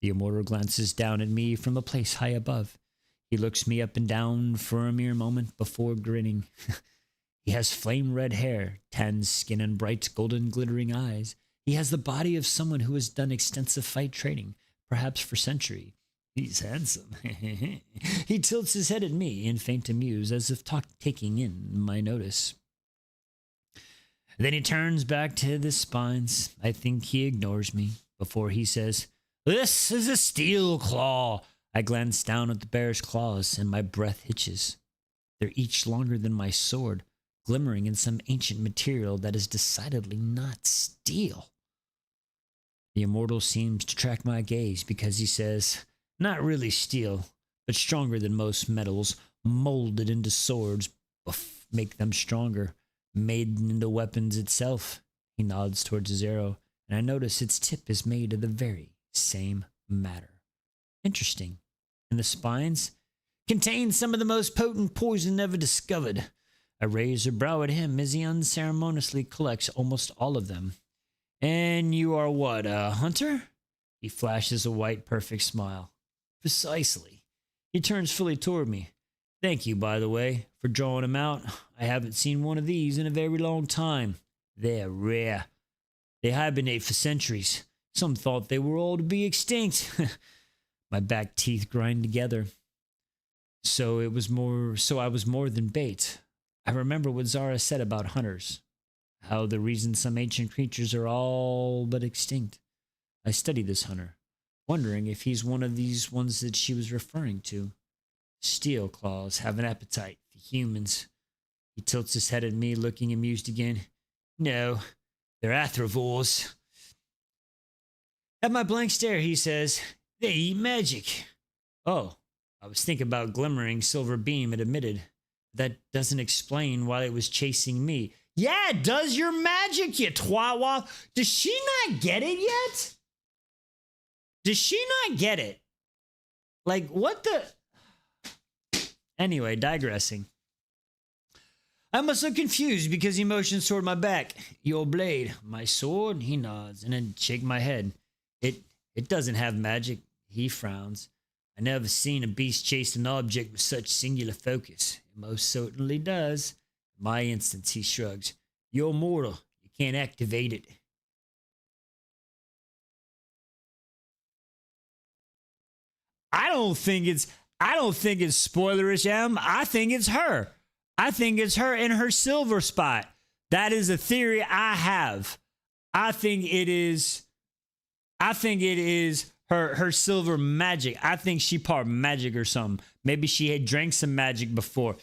[SPEAKER 1] The immortal glances down at me from a place high above. He looks me up and down for a mere moment before grinning. He has flame red hair, tan skin, and bright golden glittering eyes. He has the body of someone who has done extensive fight training, perhaps for centuries. He's handsome. He tilts his head at me in faint amuse, as if taking in my notice. Then he turns back to the spines. I think he ignores me before he says, "This is a steel claw." I glance down at the bear's claws and my breath hitches. They're each longer than my sword, glimmering in some ancient material that is decidedly not steel. The immortal seems to track my gaze because he says, "Not really steel, but stronger than most metals, molded into swords, make them stronger, made into weapons itself." He nods towards his arrow, and I notice its tip is made of the very same matter. Interesting. And the spines contain some of the most potent poison ever discovered. I raise a brow at him as he unceremoniously collects almost all of them. "And you are what, a hunter?" He flashes a white, perfect smile. "Precisely." He turns fully toward me. "Thank you, by the way, for drawing him out. I haven't seen one of these in a very long time. They're rare. They hibernate for centuries. Some thought they were all to be extinct." My back teeth grind together. So I was more than bait. I remember what Zara said about hunters. How the reason some ancient creatures are all but extinct. I study this hunter. wondering if he's one of these ones that she was referring to. Steel claws have an appetite for humans. He tilts his head at me, looking amused again. No, they're athrivores. At my blank stare, he says, they eat magic. Oh, I was thinking about glimmering silver beam, it admitted. That doesn't explain why it was chasing me. Yeah, it does your magic, you twat. Does she not get it yet? Does she not get it? Like, what the... Anyway, digressing. I must look confused because he motions toward my back. Your blade, my sword, he nods, and then shake my head. It doesn't have magic, he frowns. I never seen a beast chase an object with such singular focus. It most certainly does. In my instance, he shrugs. You're mortal. You can't activate it. I don't think it's spoilerish, Em. I think it's her. I think it's her in her silver spot. That is a theory I have. I think it is her silver magic. I think she part magic or something. Maybe she had drank some magic before.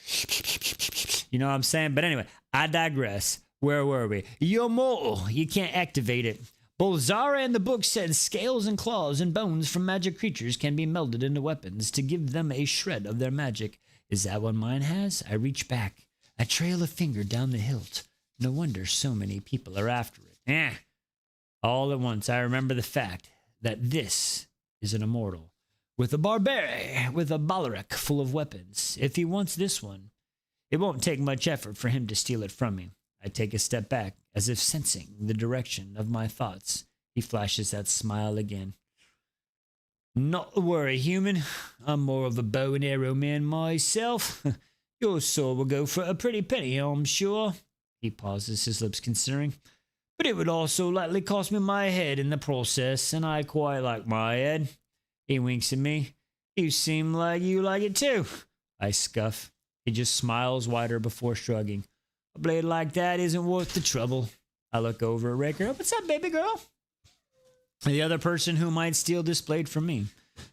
[SPEAKER 1] You know what I'm saying? But anyway, I digress. Where were we? You're mortal. You can't activate it. Both Zara and the book said scales and claws and bones from magic creatures can be melded into weapons to give them a shred of their magic. Is that what mine has? I reach back. I trail a finger down the hilt. No wonder so many people are after it. All at once, I remember the fact that this is an immortal. With a barbarian, with a balarak full of weapons. If he wants this one, it won't take much effort for him to steal it from me. I take a step back, as if sensing the direction of my thoughts. He flashes that smile again. Not to worry, human. I'm more of a bow and arrow man myself. Your sword will go for a pretty penny, I'm sure. He pauses, his lips considering. But it would also likely cost me my head in the process, and I quite like my head. He winks at me. You seem like you like it too. I scuff. He just smiles wider before shrugging. A blade like that isn't worth the trouble. I look over at Raker. What's up, baby girl? The other person who might steal this blade from me.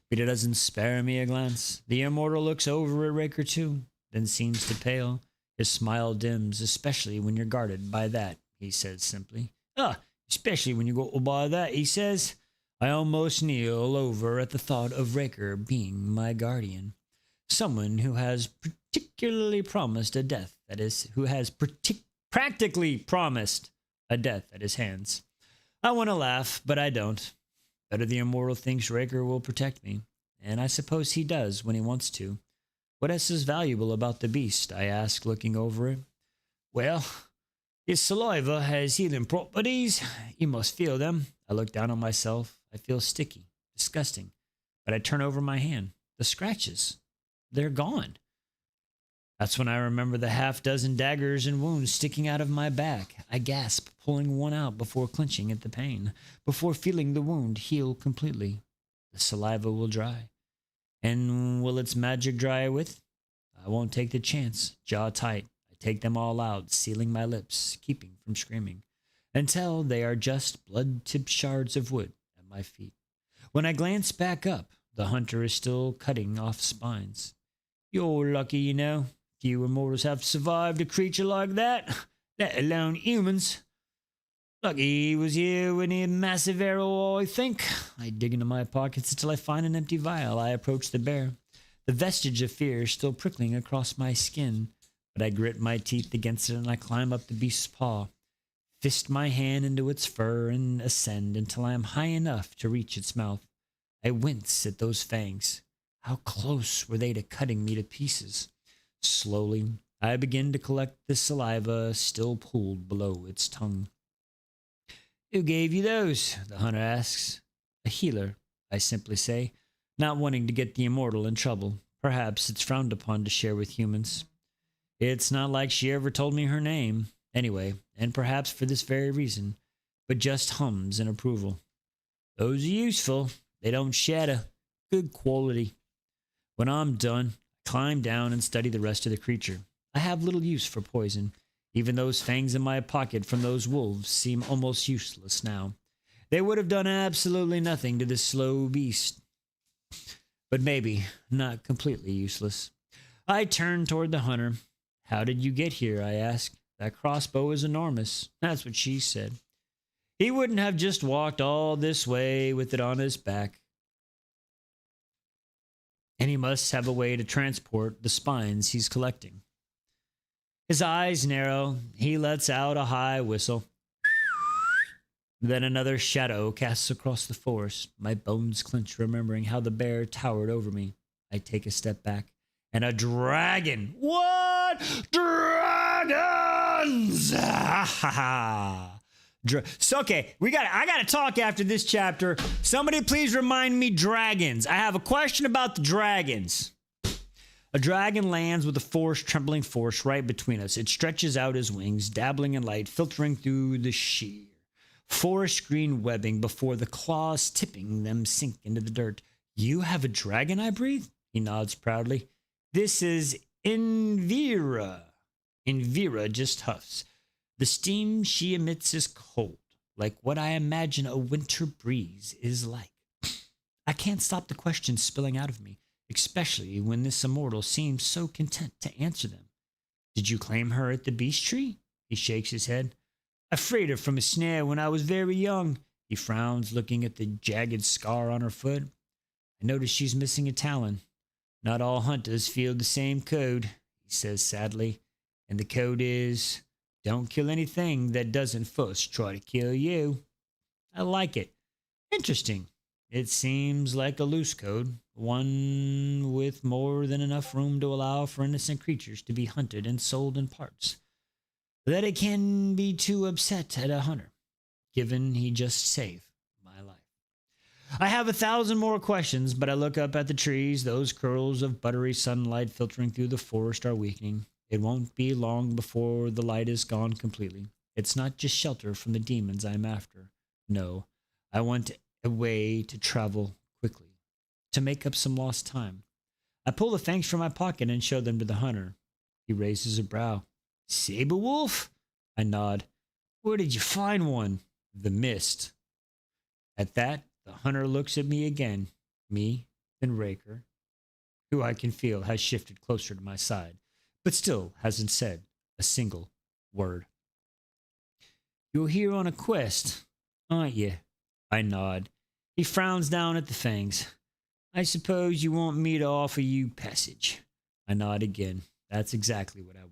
[SPEAKER 1] Peter doesn't spare me a glance. The immortal looks over at Raker too, then seems to pale. His smile dims, especially when you're guarded by that, he says simply. Especially when you go by that, he says. I almost kneel over at the thought of Raker being my guardian. Someone who has particularly promised a death that is, who has practically promised a death at his hands. I want to laugh, but I don't. Better the immortal thinks Raker will protect me, and I suppose he does when he wants to. What else is valuable about the beast? I ask, looking over it. Well, his saliva has healing properties. You must feel them. I look down on myself. I feel sticky, disgusting, but I turn over my hand. The scratches, they're gone. That's when I remember the half-dozen daggers and wounds sticking out of my back. I gasp, pulling one out before clenching at the pain, before feeling the wound heal completely. The saliva will dry. And will its magic dry with? I won't take the chance. Jaw tight, I take them all out, sealing my lips, keeping from screaming, until they are just blood-tipped shards of wood at my feet. When I glance back up, the hunter is still cutting off spines. You're lucky, you know. Few immortals have survived a creature like that, let alone humans. Lucky he was here when he had massive arrow, I think. I dig into my pockets until I find an empty vial. I approach the bear, the vestige of fear still prickling across my skin, but I grit my teeth against it and I climb up the beast's paw, fist my hand into its fur and ascend until I am high enough to reach its mouth. I wince at those fangs. How close were they to cutting me to pieces? Slowly, I begin to collect the saliva still pooled below its tongue. Who gave you those? The hunter asks. A healer, I simply say, not wanting to get the immortal in trouble. Perhaps it's frowned upon to share with humans. It's not like she ever told me her name, anyway, and perhaps for this very reason, but just hums in approval. Those are useful. They don't shatter. Good quality. When I'm done, I climb down and study the rest of the creature. I have little use for poison. Even those fangs in my pocket from those wolves seem almost useless now. They would have done absolutely nothing to this slow beast. But maybe not completely useless. I turned toward the hunter. How did you get here? I asked. That crossbow is enormous. That's what she said. He wouldn't have just walked all this way with it on his back. And he must have a way to transport the spines he's collecting. His eyes narrow. He lets out a high whistle. Then another shadow casts across the forest. My bones clench, remembering how the bear towered over me. I take a step back. And a dragon. What? Dragons! So, okay, I gotta talk after this chapter. Somebody please remind me dragons. I have a question about the dragons. A dragon lands with a trembling force right between us. It stretches out his wings, dabbling in light, filtering through the sheer forest green webbing before the claws tipping them sink into the dirt. You have a dragon, I breathe? He nods proudly. This is Invira. Invira just huffs. The steam she emits is cold, like what I imagine a winter breeze is like. I can't stop the questions spilling out of me, especially when this immortal seems so content to answer them. Did you claim her at the beast tree? He shakes his head. I freed her from a snare when I was very young. He frowns, looking at the jagged scar on her foot. I notice she's missing a talon. Not all hunters feel the same code, he says sadly. And the code is, don't kill anything that doesn't first try to kill you. I like it. Interesting. It seems like a loose code, one with more than enough room to allow for innocent creatures to be hunted and sold in parts. That it can be too upset at a hunter, given he just saved my life. I have 1,000 more questions, but I look up at the trees. Those curls of buttery sunlight filtering through the forest are weakening. It won't be long before the light is gone completely. It's not just shelter from the demons I'm after. No, I want a way to travel quickly, to make up some lost time. I pull the fangs from my pocket and show them to the hunter. He raises a brow. Saber wolf? I nod. Where did you find one? The mist. At that, the hunter looks at me again. Me, then Raker, who I can feel has shifted closer to my side, but still hasn't said a single word. You're here on a quest, aren't you? I nod. He frowns down at the fangs. I suppose you want me to offer you passage. I nod again. That's exactly what I want.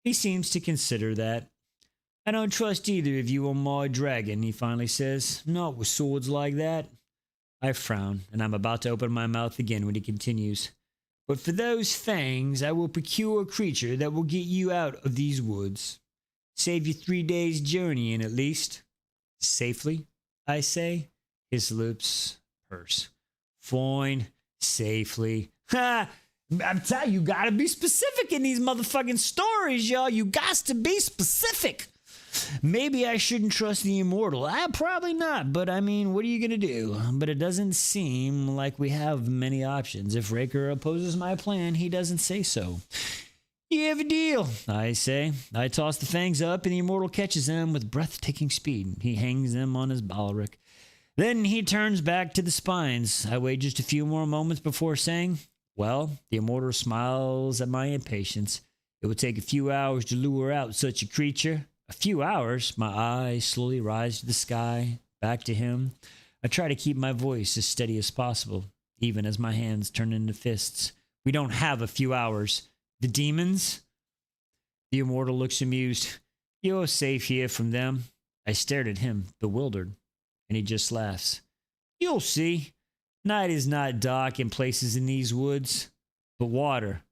[SPEAKER 1] He seems to consider that. I don't trust either of you on my dragon, he finally says. Not with swords like that. I frown, and I'm about to open my mouth again when he continues. But for those fangs, I will procure a creature that will get you out of these woods. Save you 3 days' journeying at least. Safely, I say. His lips purse. Fine, safely. Ha! I'm telling you, gotta be specific in these motherfucking stories, y'all. You got to be specific. Maybe I shouldn't trust the immortal. Probably not, but I mean, what are you gonna do? But it doesn't seem like we have many options. If Raker opposes my plan, he doesn't say so. You have a deal, I say. I toss the fangs up, and the immortal catches them with breathtaking speed. He hangs them on his balric. Then he turns back to the spines. I wait just a few more moments before saying, well, the immortal smiles at my impatience. It would take a few hours to lure out such a creature. A few hours? My eyes slowly rise to the sky, back to him. I try to keep my voice as steady as possible, even as my hands turn into fists. We don't have a few hours. The demons? The immortal looks amused. You're safe here from them. I stared at him, bewildered, and he just laughs. You'll see. Night is not dark in places in these woods, but water.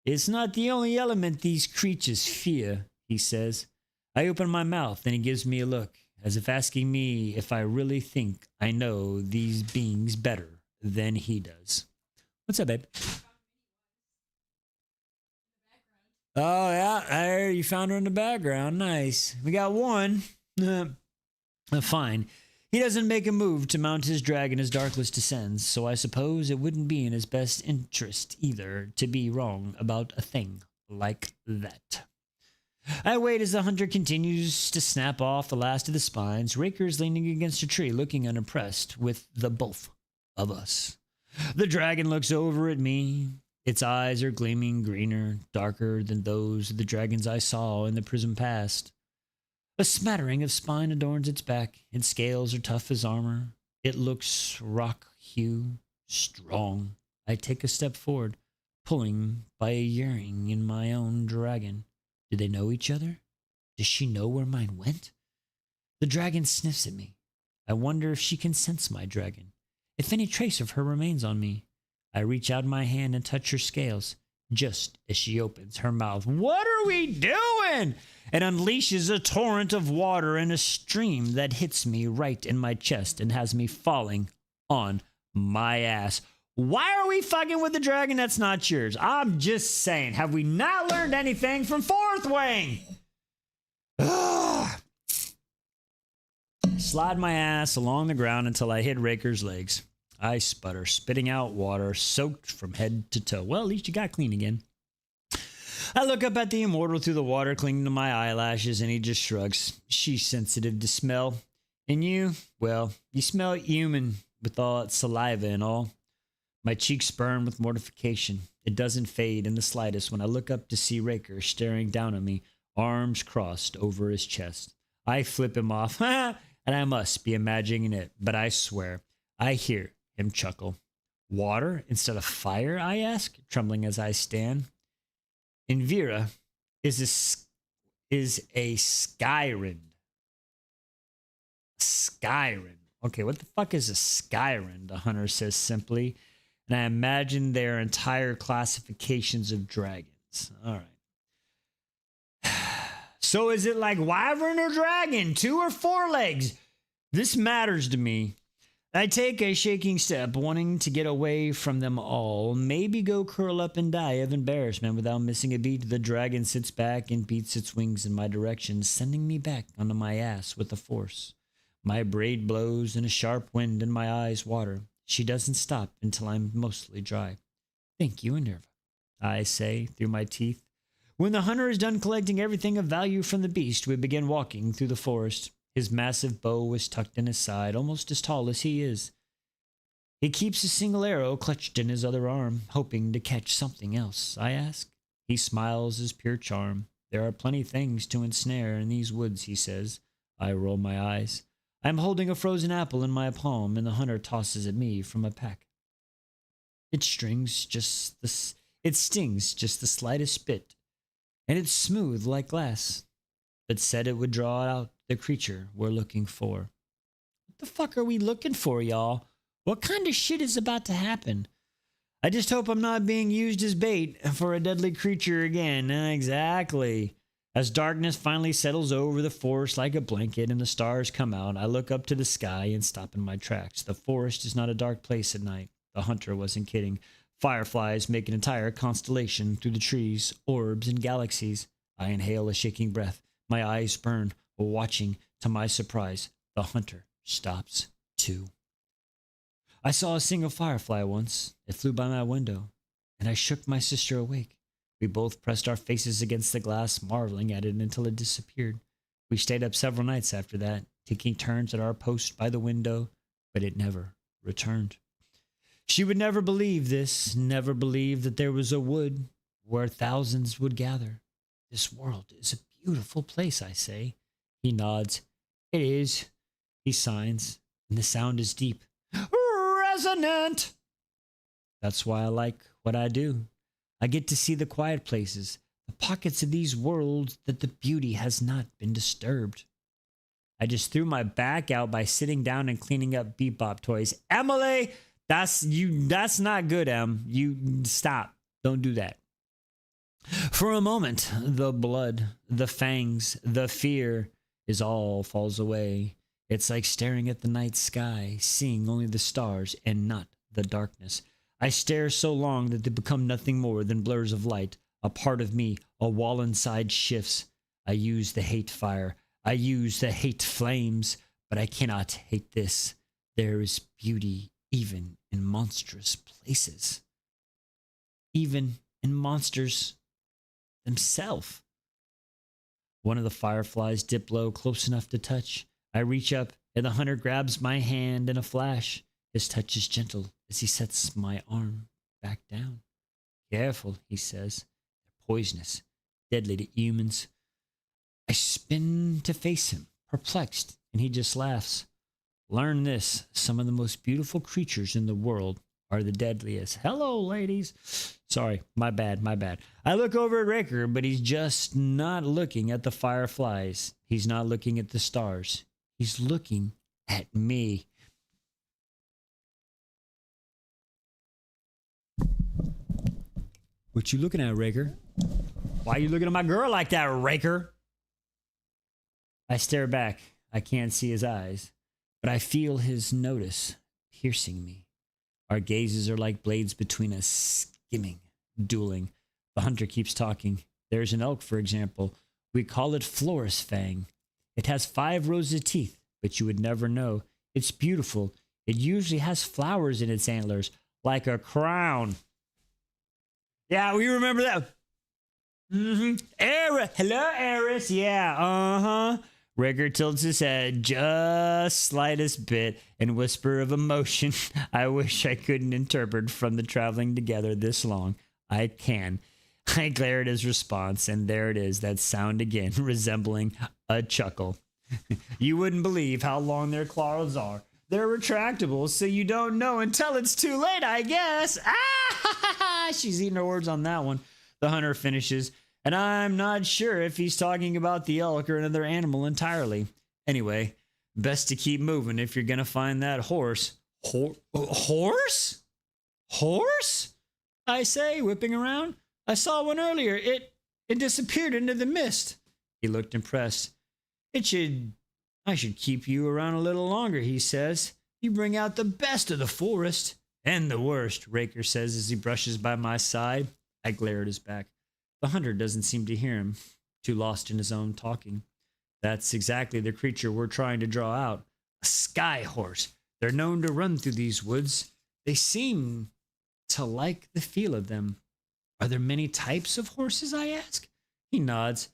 [SPEAKER 1] It's not the only element these creatures fear, he says. I open my mouth and he gives me a look, as if asking me if I really think I know these beings better than he does. What's up, babe? Oh, yeah, I heard you found her in the background. Nice. We got one. Fine. He doesn't make a move to mount his dragon as darkness descends, so I suppose it wouldn't be in his best interest either to be wrong about a thing like that. I wait as the hunter continues to snap off the last of the spines. Raker's leaning against a tree, looking unimpressed with the both of us. The dragon looks over at me. Its eyes are gleaming greener, darker than those of the dragons I saw in the prison past. A smattering of spine adorns its back. Its scales are tough as armor. It looks rock-hue, strong. I take a step forward, pulling by a yearning in my own dragon. Do they know each other? Does she know where mine went? The dragon sniffs at me. I wonder if she can sense my dragon, if any trace of her remains on me. I reach out my hand and touch her scales, just as she opens her mouth. What are we doing? It unleashes a torrent of water in a stream that hits me right in my chest and has me falling on my ass. Why are we fucking with the dragon that's not yours? I'm just saying, have we not learned anything from Fourth Wing? Slide my ass along the ground until I hit Raker's legs. I sputter, spitting out water soaked from head to toe. Well, at least you got clean again. I look up at the immortal through the water clinging to my eyelashes, and he just shrugs. She's sensitive to smell. And you, well, you smell human with all that saliva and all. My cheeks burn with mortification. It doesn't fade in the slightest when I look up to see Raker staring down at me, arms crossed over his chest. I flip him off, and I must be imagining it, but I swear, I hear him chuckle. Water instead of fire, I ask, trembling as I stand. Invira is a Skyrind. Skyrind. Okay, what the fuck is a Skyrind? The hunter says simply. And I imagine their entire classifications of dragons. All right. So is it like wyvern or dragon? 2 or 4 legs? This matters to me. I take a shaking step, wanting to get away from them all. Maybe go curl up and die of embarrassment without missing a beat. The dragon sits back and beats its wings in my direction, sending me back onto my ass with a force. My braid blows and a sharp wind and my eyes water. She doesn't stop until I'm mostly dry. Thank you, Minerva, I say through my teeth. When the hunter is done collecting everything of value from the beast, we begin walking through the forest. His massive bow is tucked in his side, almost as tall as he is. He keeps a single arrow clutched in his other arm, hoping to catch something else, I ask. He smiles his pure charm. There are plenty things to ensnare in these woods, he says. I roll my eyes. I am holding a frozen apple in my palm, and the hunter tosses at me from a pack. It stings just the slightest bit, and it's smooth like glass, but said it would draw out the creature we're looking for. What the fuck are we looking for, y'all? What kind of shit is about to happen? I just hope I'm not being used as bait for a deadly creature again. Exactly. As darkness finally settles over the forest like a blanket and the stars come out, I look up to the sky and stop in my tracks. The forest is not a dark place at night. The hunter wasn't kidding. Fireflies make an entire constellation through the trees, orbs, and galaxies. I inhale a shaking breath. My eyes burn, watching. To my surprise, the hunter stops too. I saw a single firefly once. It flew by my window, and I shook my sister awake. We both pressed our faces against the glass, marveling at it until it disappeared. We stayed up several nights after that, taking turns at our post by the window, but it never returned. She would never believe this, never believe that there was a wood where thousands would gather. This world is a beautiful place, I say. He nods. It is. He signs, and the sound is deep. Resonant! That's why I like what I do. I get to see the quiet places, the pockets of these worlds that the beauty has not been disturbed. I just threw my back out by sitting down and cleaning up Bebop toys. Emily, that's not good, Em. You stop. Don't do that. For a moment, the blood, the fangs, the fear all falls away. It's like staring at the night sky, seeing only the stars and not the darkness. I stare so long that they become nothing more than blurs of light. A part of me, a wall inside shifts. I use the hate fire. I use the hate flames, but I cannot hate this. There is beauty even in monstrous places. Even in monsters themselves. One of the fireflies dip low, close enough to touch. I reach up, and the hunter grabs my hand in a flash. His touch is gentle as he sets my arm back down. Careful, he says. They're poisonous, deadly to humans. I spin to face him, perplexed, and he just laughs. Learn this. Some of the most beautiful creatures in the world are the deadliest. Hello, ladies. Sorry, my bad. I look over at Raker, but he's just not looking at the fireflies. He's not looking at the stars. He's looking at me. What you looking at, Raker? Why are you looking at my girl like that, Raker? I stare back. I can't see his eyes, but I feel his notice piercing me. Our gazes are like blades between us, skimming, dueling. The hunter keeps talking. There's an elk, for example. We call it Florist Fang. It has 5 rows of teeth, but you would never know. It's beautiful. It usually has flowers in its antlers, like a crown. Yeah, we remember that. Hello, Eris. Yeah, Rigger tilts his head just slightest bit and whisper of emotion I wish I couldn't interpret from the traveling together this long. I can. I glare at his response, and there it is, that sound again, resembling a chuckle. You wouldn't believe how long their claws are. They're retractable, so you don't know until it's too late, I guess. Ah! She's eating her words on that one. The hunter finishes, and I'm not sure if he's talking about the elk or another animal entirely. Anyway, best to keep moving if you're gonna find that horse. Horse? Horse? I say, whipping around. I saw one earlier. It disappeared into the mist. He looked impressed. I should keep you around a little longer, he says. You bring out the best of the forest. And the worst, Raker says as he brushes by my side. I glare at his back. The hunter doesn't seem to hear him, too lost in his own talking. That's exactly the creature we're trying to draw out. A sky horse. They're known to run through these woods. They seem to like the feel of them. Are there many types of horses, I ask? He nods.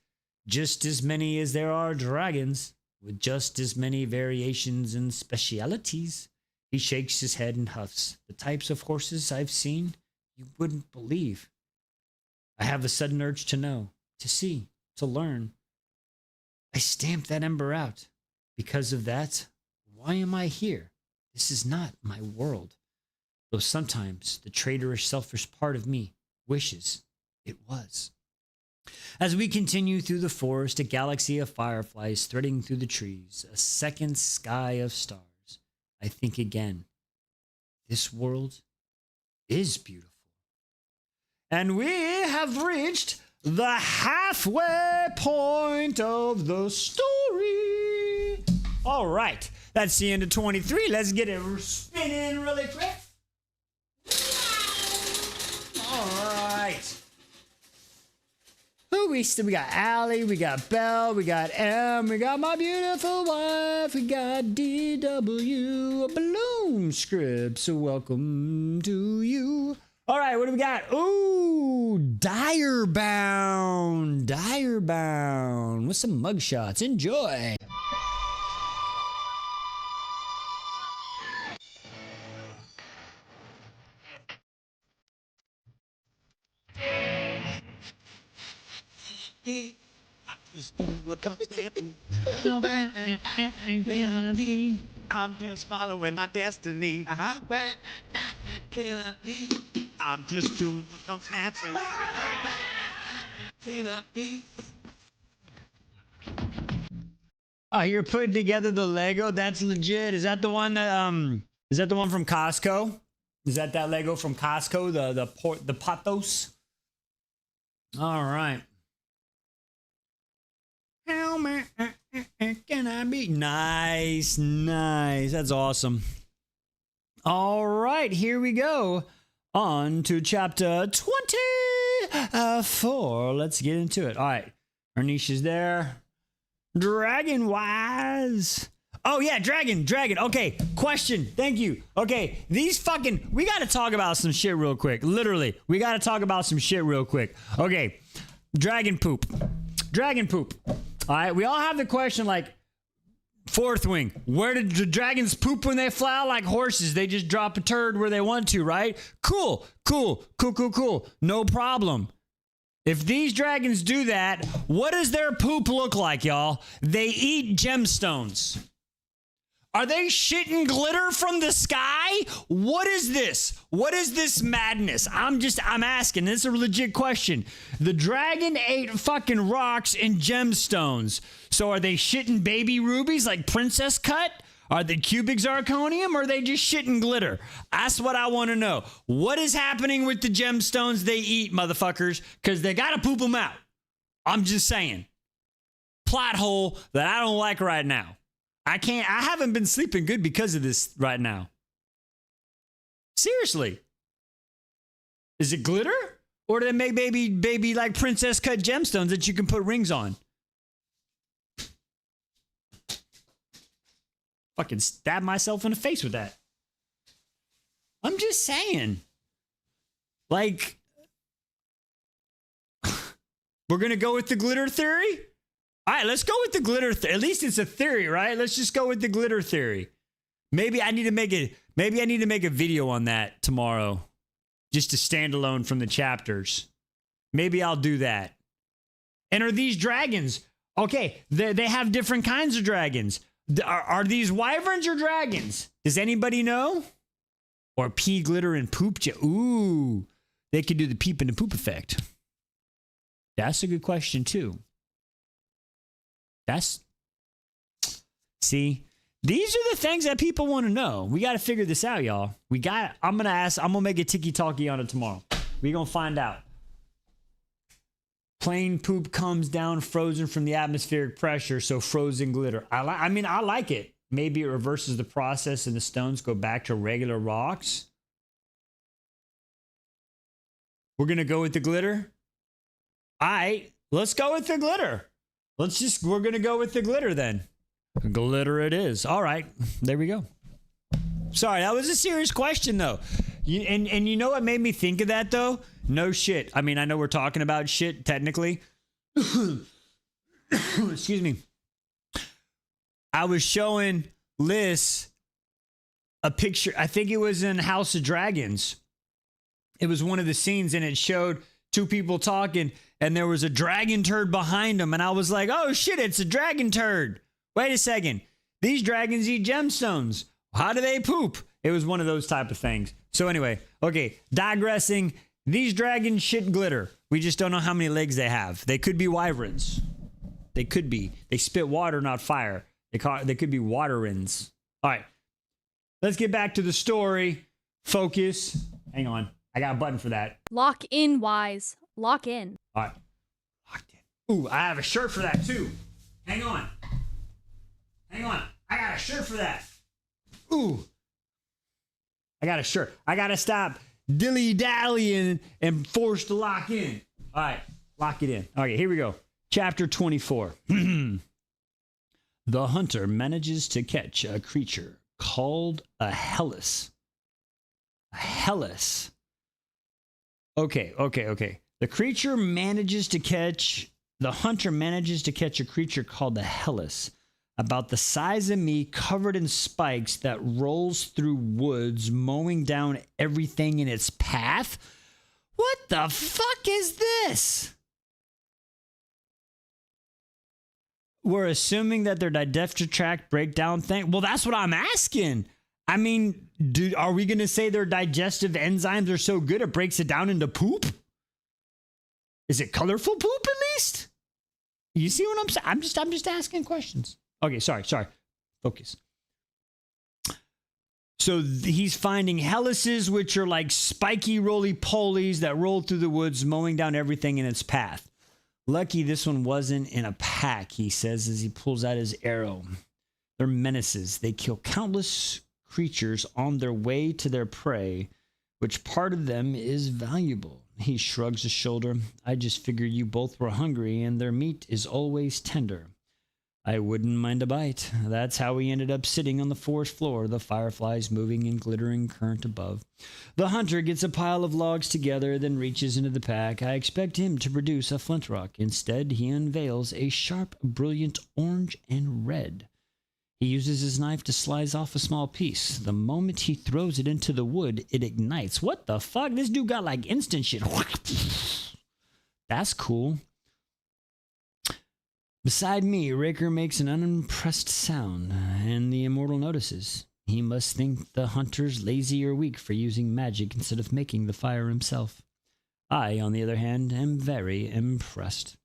[SPEAKER 1] Just as many as there are dragons, with just as many variations and specialities. He shakes his head and huffs. The types of horses I've seen, you wouldn't believe. I have a sudden urge to know, to see, to learn. I stamp that ember out. Because of that, why am I here? This is not my world. Though sometimes the traitorous, selfish part of me wishes it was. As we continue through the forest, a galaxy of fireflies threading through the trees, a second sky of stars, I think again, this world is beautiful. And we have reached the halfway point of the story. All right, that's the end of 23. Let's get it spinning really quick. All right. Who we got Allie, we got Belle, we got M, we got my beautiful wife, we got DW, a balloon script. So welcome to you. All right, what do we got? Ooh, Direbound. Direbound with some mugshots. Enjoy.
[SPEAKER 7] I'm just following my destiny. I'm just doing what comes naturally.
[SPEAKER 1] Oh, you're putting together the Lego? That's legit. Is that the one that is that the one from Costco? Is that Lego from Costco? The Patos? All right. How many can I be? Nice, nice. That's awesome. All right, here we go. On to chapter 24. Let's get into it. All right. Arnisha's there. Dragon wise. Oh, yeah, dragon. Okay, question. Thank you. Okay, we got to talk about some shit real quick. Literally, we got to talk about some shit real quick. Okay, dragon poop. All right, we all have the question like, fourth wing, where did the dragons poop when they fly out like horses? They just drop a turd where they want to, right? Cool. No problem. If these dragons do that, what does their poop look like, y'all? They eat gemstones. Are they shitting glitter from the sky? What is this? What is this madness? I'm asking. This is a legit question. The dragon ate fucking rocks and gemstones. So are they shitting baby rubies like princess cut? Are they cubic zirconium or are they just shitting glitter? That's what I want to know. What is happening with the gemstones they eat, motherfuckers? Because they got to poop them out. I'm just saying. Plot hole that I don't like right now. I haven't been sleeping good because of this right now. Seriously. Is it glitter? Or do they make baby like princess cut gemstones that you can put rings on? Fucking stab myself in the face with that. I'm just saying. Like, we're going to go with the glitter theory? All right, let's go with the glitter. At least it's a theory, right? Let's just go with the glitter theory. Maybe I need to make a video on that tomorrow, just to stand alone from the chapters. Maybe I'll do that. And are these dragons? Okay, they have different kinds of dragons. Are these wyverns or dragons? Does anybody know? Or pee, glitter, and poop? Ooh, they could do the peep and the poop effect. That's a good question too. See, these are the things that people want to know. We got to figure this out, y'all. I'm going to make a tiki-talkie on it tomorrow. We're going to find out. Plain poop comes down frozen from the atmospheric pressure, so frozen glitter. I like it. Maybe it reverses the process and the stones go back to regular rocks. We're going to go with the glitter? All right, let's go with the glitter. We're going to go with the glitter then. Glitter it is. All right. There we go. Sorry, that was a serious question though. And you know what made me think of that though? No shit. I mean, I know we're talking about shit technically. Excuse me. I was showing Liz a picture. I think it was in House of Dragons. It was one of the scenes and it showed two people talking and there was a dragon turd behind them. And I was like, oh shit, it's a dragon turd. Wait a second. These dragons eat gemstones. How do they poop? It was one of those type of things. So anyway, okay, digressing. These dragons shit glitter. We just don't know how many legs they have. They could be wyverns. They could be. They spit water, not fire. They could be waterins. All right. Let's get back to the story. Focus. Hang on. I got a button for that.
[SPEAKER 8] Lock in, Wise. Lock in.
[SPEAKER 1] All right. Locked in. Ooh, I have a shirt for that too. Hang on. I got a shirt for that. Ooh. I got a shirt. I got to stop dilly-dallying and forced to lock in. All right. Lock it in. Okay, here we go. Chapter 24. The hunter manages to catch a creature called a Hellas. A Hellas. Okay. The hunter manages to catch a creature called the Hellas, about the size of me, covered in spikes, that rolls through woods, mowing down everything in its path. What the fuck is this? We're assuming that their digestive tract breakdown thing. Well, that's what I'm asking. I mean, are we going to say their digestive enzymes are so good it breaks it down into poop? Is it colorful poop at least? You see what I'm saying? I'm just asking questions. Okay, sorry. Focus. So he's finding Hellases, which are like spiky roly-polies that roll through the woods, mowing down everything in its path. Lucky this one wasn't in a pack, he says as he pulls out his arrow. They're menaces. They kill countless creatures on their way to their prey. Which part of them is valuable? He shrugs a shoulder. I just figured you both were hungry and their meat is always tender. I wouldn't mind a bite. That's how we ended up sitting on the forest floor, the fireflies moving in glittering current above. The hunter gets a pile of logs together, then reaches into the pack. I expect him to produce a flint rock. Instead, he unveils a sharp, brilliant orange and red. He uses his knife to slice off a small piece. The moment he throws it into the wood, it ignites. What the fuck? This dude got like instant shit. That's cool. Beside me, Raker makes an unimpressed sound, and the immortal notices. He must think the hunter's lazy or weak for using magic instead of making the fire himself. I, on the other hand, am very impressed.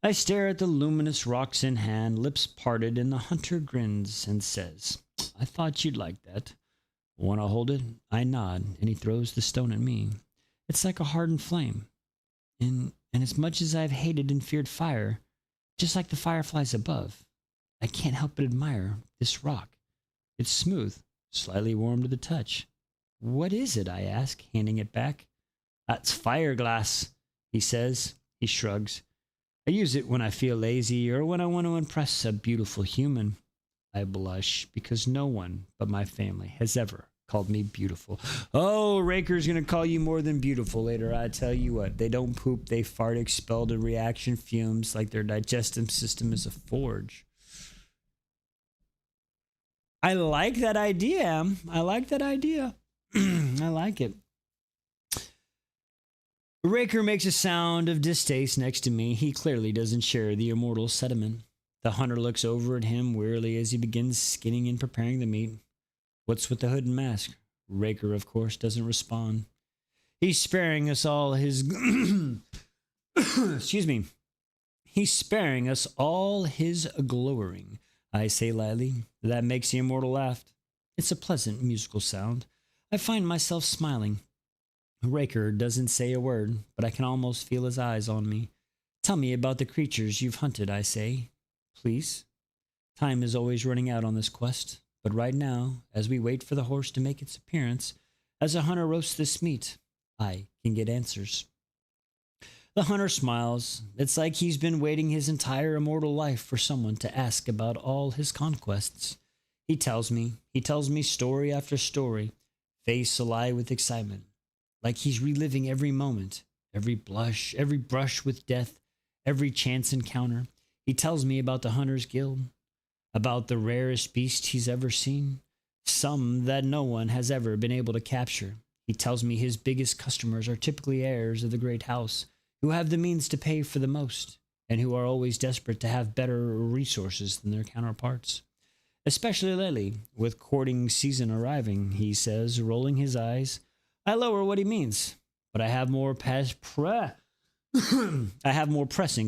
[SPEAKER 1] I stare at the luminous rocks in hand, lips parted, and the hunter grins and says, I thought you'd like that. Want to hold it? I nod, and he throws the stone at me. It's like a hardened flame. And as much as I've hated and feared fire, just like the fireflies above, I can't help but admire this rock. It's smooth, slightly warm to the touch. What is it? I ask, handing it back. That's fire glass, he says. He shrugs. I use it when I feel lazy or when I want to impress a beautiful human. I blush because no one but my family has ever called me beautiful. Oh, Raker's gonna call you more than beautiful later. I tell you what, they don't poop, they fart expelled in reaction fumes like their digestive system is a forge. I like that idea. I like that idea. I like it. Raker makes a sound of distaste next to me. He clearly doesn't share the immortal sentiment. The hunter looks over at him wearily as he begins skinning and preparing the meat. What's with the hood and mask? Raker, of course, doesn't respond. He's sparing us all his... Excuse me. He's sparing us all his glowering. I say lightly. That makes the immortal laugh. It's a pleasant musical sound. I find myself smiling. Raker doesn't say a word, but I can almost feel his eyes on me. Tell me about the creatures you've hunted, I say. Please. Time is always running out on this quest, but right now, as we wait for the horse to make its appearance, as a hunter roasts this meat, I can get answers. The hunter smiles. It's like he's been waiting his entire immortal life for someone to ask about all his conquests. He tells me story after story, face alive with excitement. Like he's reliving every moment, every blush, every brush with death, every chance encounter. He tells me about the Hunter's Guild, about the rarest beast he's ever seen, some that no one has ever been able to capture. He tells me his biggest customers are typically heirs of the great house, who have the means to pay for the most, and who are always desperate to have better resources than their counterparts. Especially lately, with courting season arriving, he says, rolling his eyes. I lower what he means, but I have more pressing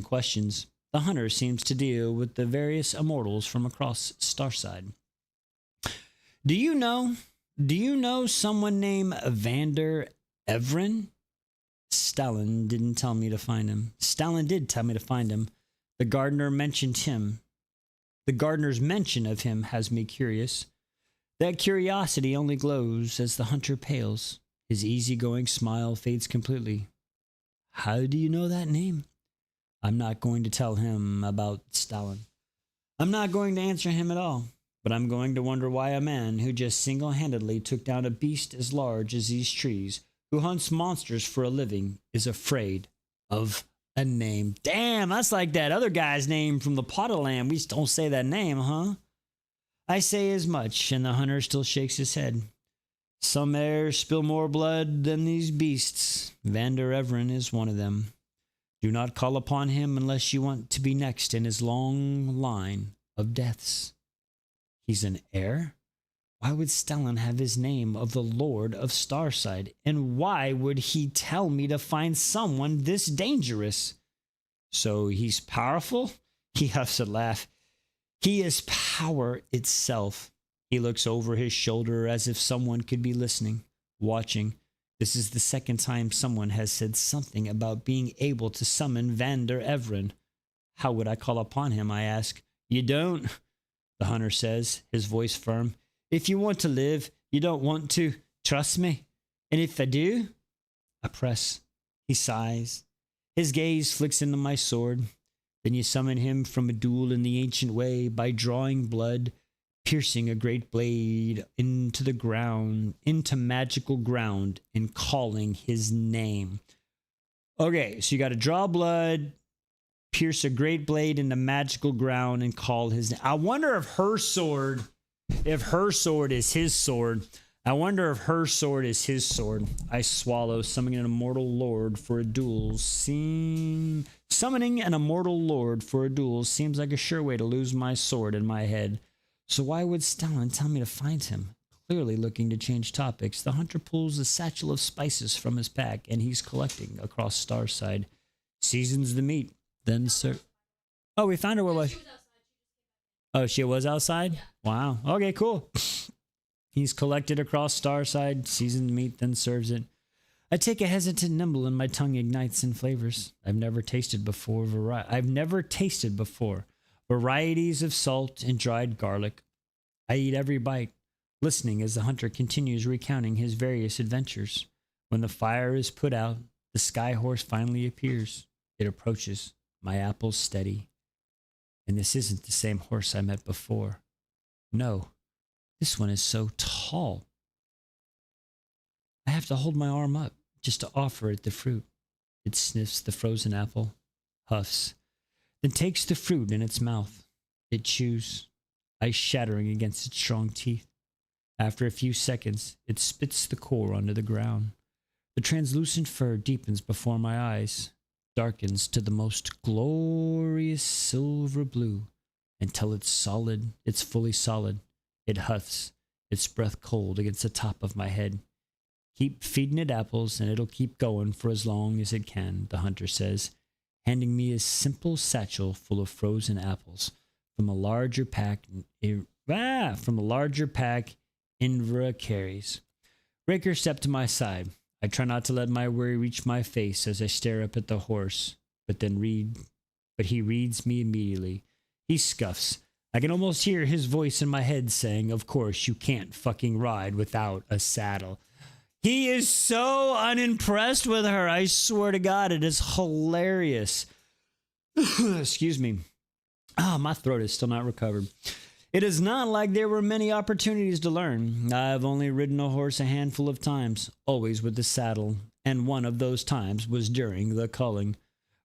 [SPEAKER 1] questions. The hunter seems to deal with the various immortals from across Starside. Do you know someone named Vander Evren? Stalin didn't tell me to find him. Stalin did tell me to find him. The gardener mentioned him. The gardener's mention of him has me curious. That curiosity only glows as the hunter pales. His easygoing smile fades completely. How do you know that name? I'm not going to tell him about Stalin. I'm not going to answer him at all, but I'm going to wonder why a man who just single-handedly took down a beast as large as these trees, who hunts monsters for a living, is afraid of a name. Damn, that's like that other guy's name from the Potterland. We don't say that name, huh? I say as much, and the hunter still shakes his head. Some heirs spill more blood than these beasts. Vander Everen is one of them. Do not call upon him unless you want to be next in his long line of deaths. He's an heir? Why would Stalin have his name of the Lord of Starside? And why would he tell me to find someone this dangerous? So he's powerful? He huffs a laugh. He is power itself. He looks over his shoulder as if someone could be listening, watching. This is the second time someone has said something about being able to summon Vander Everen. How would I call upon him, I ask. You don't, the hunter says, his voice firm. If you want to live, you don't want to. Trust me. And if I do? I press. He sighs. His gaze flicks into my sword. Then you summon him from a duel in the ancient way by drawing blood, piercing a great blade into the ground, into magical ground, and calling his name. Okay, so you got to draw blood, pierce a great blade into magical ground, and call his name. I wonder if her sword is his sword. I wonder if her sword is his sword. I swallow, summoning an immortal lord for a duel. Summoning an immortal lord for a duel seems like a sure way to lose my sword in my head. So why would Stalin tell me to find him? Clearly looking to change topics, the hunter pulls a satchel of spices from his pack, and he's collecting across Starside. Seasons the meat, then Oh, we found her. Where was she? Oh, she was outside? Wow. Okay, cool. He's collected across Starside, seasoned meat, then serves it. I take a hesitant nibble and my tongue ignites in flavors I've never tasted before. Varieties of salt and dried garlic. I eat every bite, listening as the hunter continues recounting his various adventures. When the fire is put out, the sky horse finally appears. It approaches. My apples steady. And this isn't the same horse I met before. No. This one is so tall. I have to hold my arm up just to offer it the fruit. It sniffs the frozen apple, huffs, then takes the fruit in its mouth. It chews, ice shattering against its strong teeth. After a few seconds, it spits the core onto the ground. The translucent fur deepens before my eyes, darkens to the most glorious silver blue until it's solid, it's fully solid. It huffs, its breath cold against the top of my head. Keep feeding it apples and it'll keep going for as long as it can, the hunter says, handing me a simple satchel full of frozen apples from a larger pack Indra carries. Raker stepped to my side. I try not to let my worry reach my face as I stare up at the horse, but he reads me immediately. He scuffs. I can almost hear his voice in my head saying, of course, you can't fucking ride without a saddle. He is so unimpressed with her. I swear to God, it is hilarious. Excuse me. My throat is still not recovered. It is not like there were many opportunities to learn. I've only ridden a horse a handful of times, always with the saddle, and one of those times was during the culling.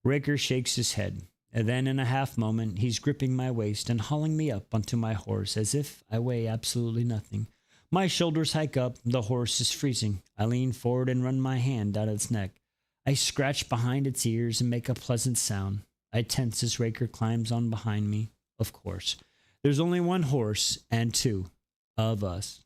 [SPEAKER 1] Raker shakes his head. And then in a half moment, he's gripping my waist and hauling me up onto my horse as if I weigh absolutely nothing. My shoulders hike up, the horse is freezing. I lean forward and run my hand down its neck. I scratch behind its ears and make a pleasant sound. I tense as Raker climbs on behind me. Of course. There's only one horse and two of us.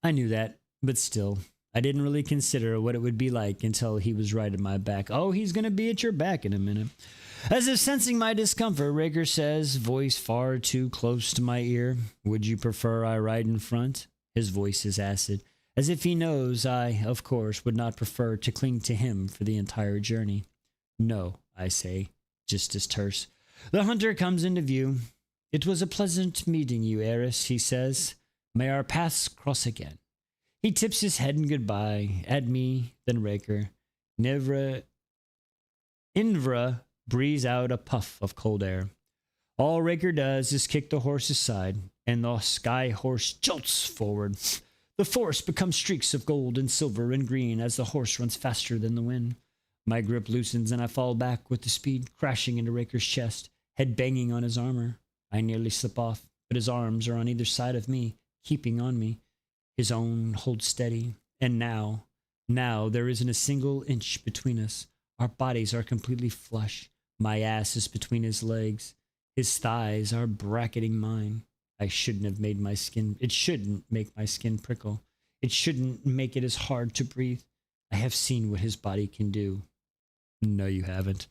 [SPEAKER 1] I knew that, but still, I didn't really consider what it would be like until he was right at my back. Oh, he's going to be at your back in a minute. As if sensing my discomfort, Raker says, voice far too close to my ear, would you prefer I ride in front? His voice is acid, as if he knows I, of course, would not prefer to cling to him for the entire journey. No, I say, just as terse. The hunter comes into view. It was a pleasant meeting you, Eris, he says. May our paths cross again. He tips his head in goodbye at me, then Raker. Invra breathes out a puff of cold air. All Raker does is kick the horse aside, and the sky horse jolts forward. The force becomes streaks of gold and silver and green as the horse runs faster than the wind. My grip loosens and I fall back with the speed, crashing into Raker's chest, head banging on his armor. I nearly slip off, but his arms are on either side of me, keeping on me. His own holds steady, and now there isn't a single inch between us. Our bodies are completely flush. My ass is between his legs. His thighs are bracketing mine. It shouldn't make my skin prickle. It shouldn't make it as hard to breathe. I have seen what his body can do. No, you haven't.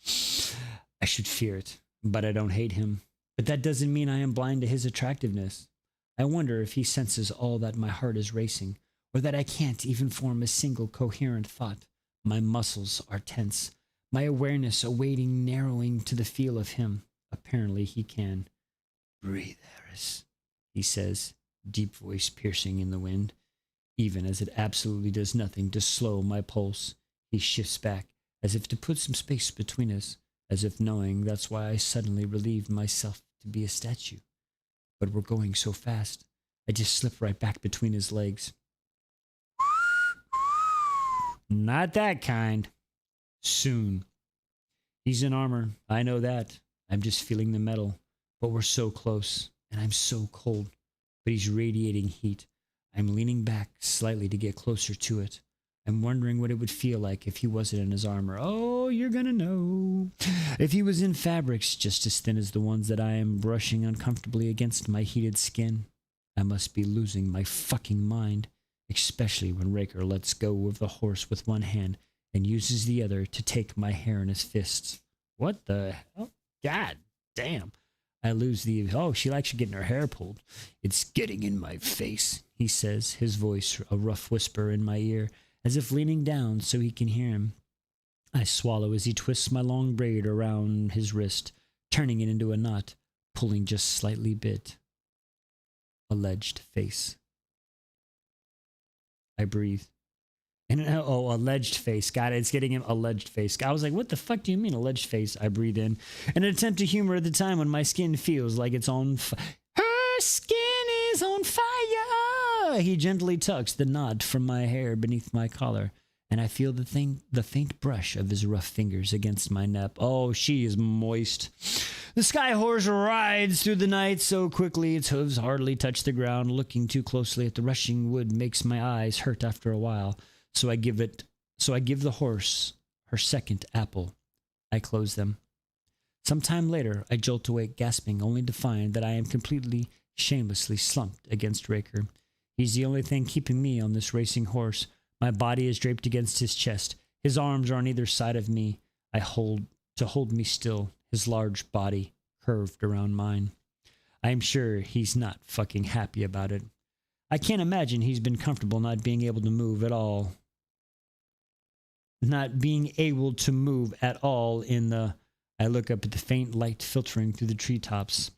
[SPEAKER 1] I should fear it, but I don't hate him. But that doesn't mean I am blind to his attractiveness. I wonder if he senses all that my heart is racing, or that I can't even form a single coherent thought. My muscles are tense, my awareness awaiting narrowing to the feel of him. Apparently he can. Breathe, Eris, he says, deep voice piercing in the wind. Even as it absolutely does nothing to slow my pulse, he shifts back, as if to put some space between us. as if knowing that's why I suddenly relieved myself to be a statue. But we're going so fast, I just slip right back between his legs. Not that kind. Soon. He's in armor. I know that. I'm just feeling the metal. But we're so close, and I'm so cold. But he's radiating heat. I'm leaning back slightly to get closer to it. I'm wondering what it would feel like if he wasn't in his armor. Oh, you're gonna know. If he was in fabrics just as thin as the ones that I am brushing uncomfortably against my heated skin. I must be losing my fucking mind. Especially when Raker lets go of the horse with one hand and uses the other to take my hair in his fists. What the hell? God damn. I lose the... Oh, she likes getting her hair pulled. It's getting in my face, he says, his voice a rough whisper in my ear, as if leaning down so he can hear him. I swallow as he twists my long braid around his wrist, turning it into a knot, pulling just slightly bit. Alleged face. I breathe. And alleged face. God, it's getting him alleged face. I was like, what the fuck do you mean alleged face? I breathe in. An attempt to humor at the time when my skin feels like it's on fire. Her skin is on fire. He gently tucks the knot from my hair beneath my collar, and I feel the faint brush of his rough fingers against my neck. Oh, she is moist. The sky horse rides through the night so quickly its hooves hardly touch the ground. Looking too closely at the rushing wood makes my eyes hurt after a while. So I give the horse her second apple. I close them. Sometime later, I jolt awake, gasping, only to find that I am completely, shamelessly slumped against Raker. He's the only thing keeping me on this racing horse. My body is draped against his chest. His arms are on either side of me. Hold me still, his large body curved around mine. I am sure he's not fucking happy about it. I can't imagine he's been comfortable not being able to move at all. Not being able to move at all in the... I look up at the faint light filtering through the treetops.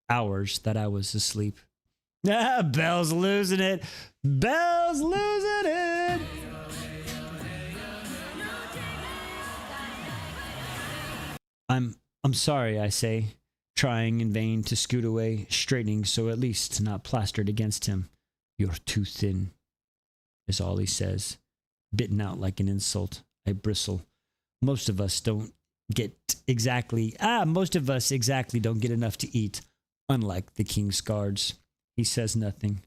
[SPEAKER 1] Hours that I was asleep. Ah, Belle's losing it. Belle's losing it. I'm sorry, I say, trying in vain to scoot away, straightening so at least not plastered against him. You're too thin, is all he says, bitten out like an insult. I bristle. Most of us exactly don't get enough to eat, unlike the king's guards. He says nothing.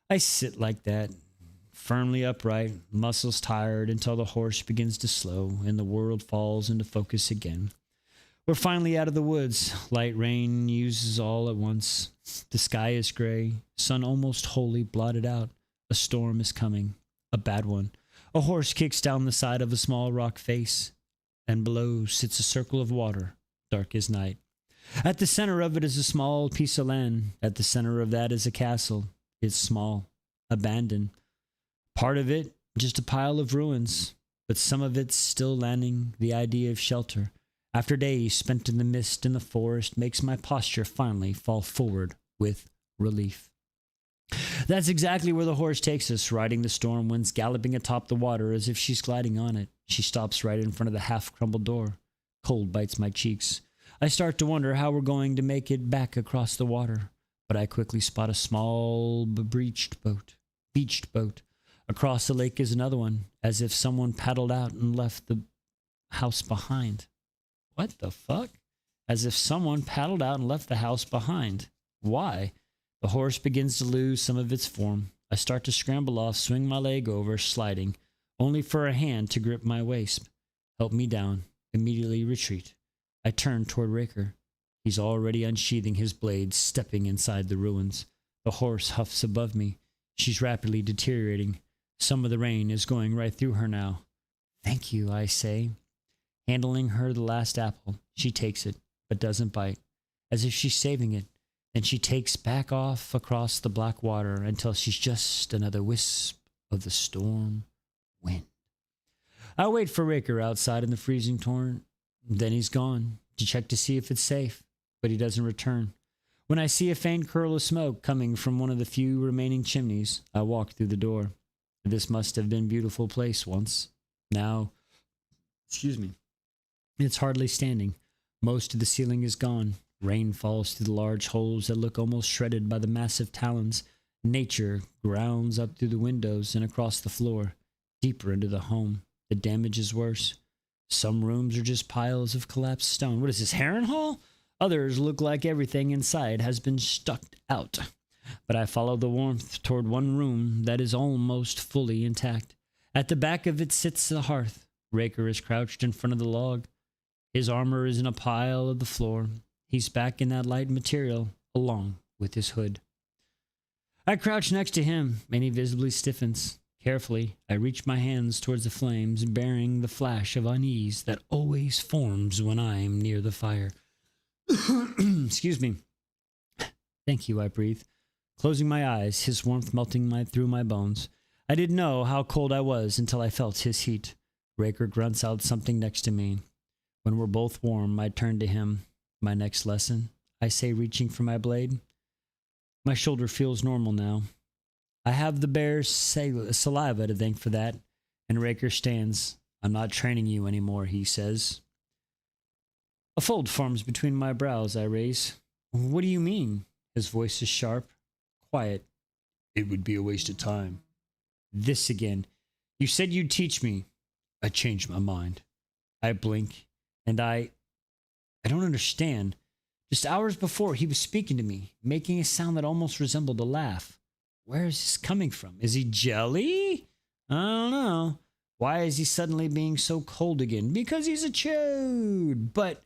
[SPEAKER 1] I sit like that, firmly upright, muscles tired until the horse begins to slow and the world falls into focus again. We're finally out of the woods. Light rain uses all at once. The sky is gray, sun almost wholly blotted out. A storm is coming, a bad one. A horse kicks down the side of a small rock face, and below sits a circle of water, dark as night. At the center of it is a small piece of land. At the center of that is a castle. It's small, abandoned. Part of it, just a pile of ruins, but some of it's still landing the idea of shelter. After days spent in the mist in the forest makes my posture finally fall forward with relief. That's exactly where the horse takes us, riding the storm winds galloping atop the water as if she's gliding on it. She stops right in front of the half-crumbled door. Cold bites my cheeks. I start to wonder how we're going to make it back across the water, but I quickly spot a small beached boat. Across the lake is another one, as if someone paddled out and left the house behind. What the fuck? As if someone paddled out and left the house behind. Why? The horse begins to lose some of its form. I start to scramble off, swing my leg over, sliding, only for a hand to grip my waist. Help me down. Immediately retreat. I turn toward Raker. He's already unsheathing his blade, stepping inside the ruins. The horse huffs above me. She's rapidly deteriorating. Some of the rain is going right through her now. Thank you, I say. Handling her the last apple, she takes it, but doesn't bite, as if she's saving it. Then she takes back off across the black water until she's just another wisp of the storm wind. I wait for Raker outside in the freezing torrent. Then he's gone to check to see if it's safe, but he doesn't return. When I see a faint curl of smoke coming from one of the few remaining chimneys, I walk through the door. This must have been a beautiful place once. Now, it's hardly standing. Most of the ceiling is gone. Rain falls through the large holes that look almost shredded by the massive talons. Nature grounds up through the windows and across the floor, deeper into the home. The damage is worse. Some rooms are just piles of collapsed stone. What is this, Harrenhal? Others look like everything inside has been stuck out. But I follow the warmth toward one room that is almost fully intact. At the back of it sits the hearth. Raker is crouched in front of the log. His armor is in a pile of the floor. He's back in that light material, along with his hood. I crouch next to him, and he visibly stiffens. Carefully, I reach my hands towards the flames, bearing the flash of unease that always forms when I'm near the fire. Excuse me. Thank you, I breathe. Closing my eyes, his warmth melting through my bones. I didn't know how cold I was until I felt his heat. Raker grunts out something next to me. When we're both warm, I turn to him. My next lesson, I say, reaching for my blade. My shoulder feels normal now. I have the bear's saliva to thank for that. And Raker stands. I'm not training you anymore, he says. A fold forms between my brows. I raise. What do you mean? His voice is sharp, quiet. It would be a waste of time. This again. You said you'd teach me. I changed my mind. I blink, and I don't understand. Just hours before, he was speaking to me, making a sound that almost resembled a laugh. Where is this coming from? Is he jelly? I don't know. Why is he suddenly being so cold again? Because he's a chode. But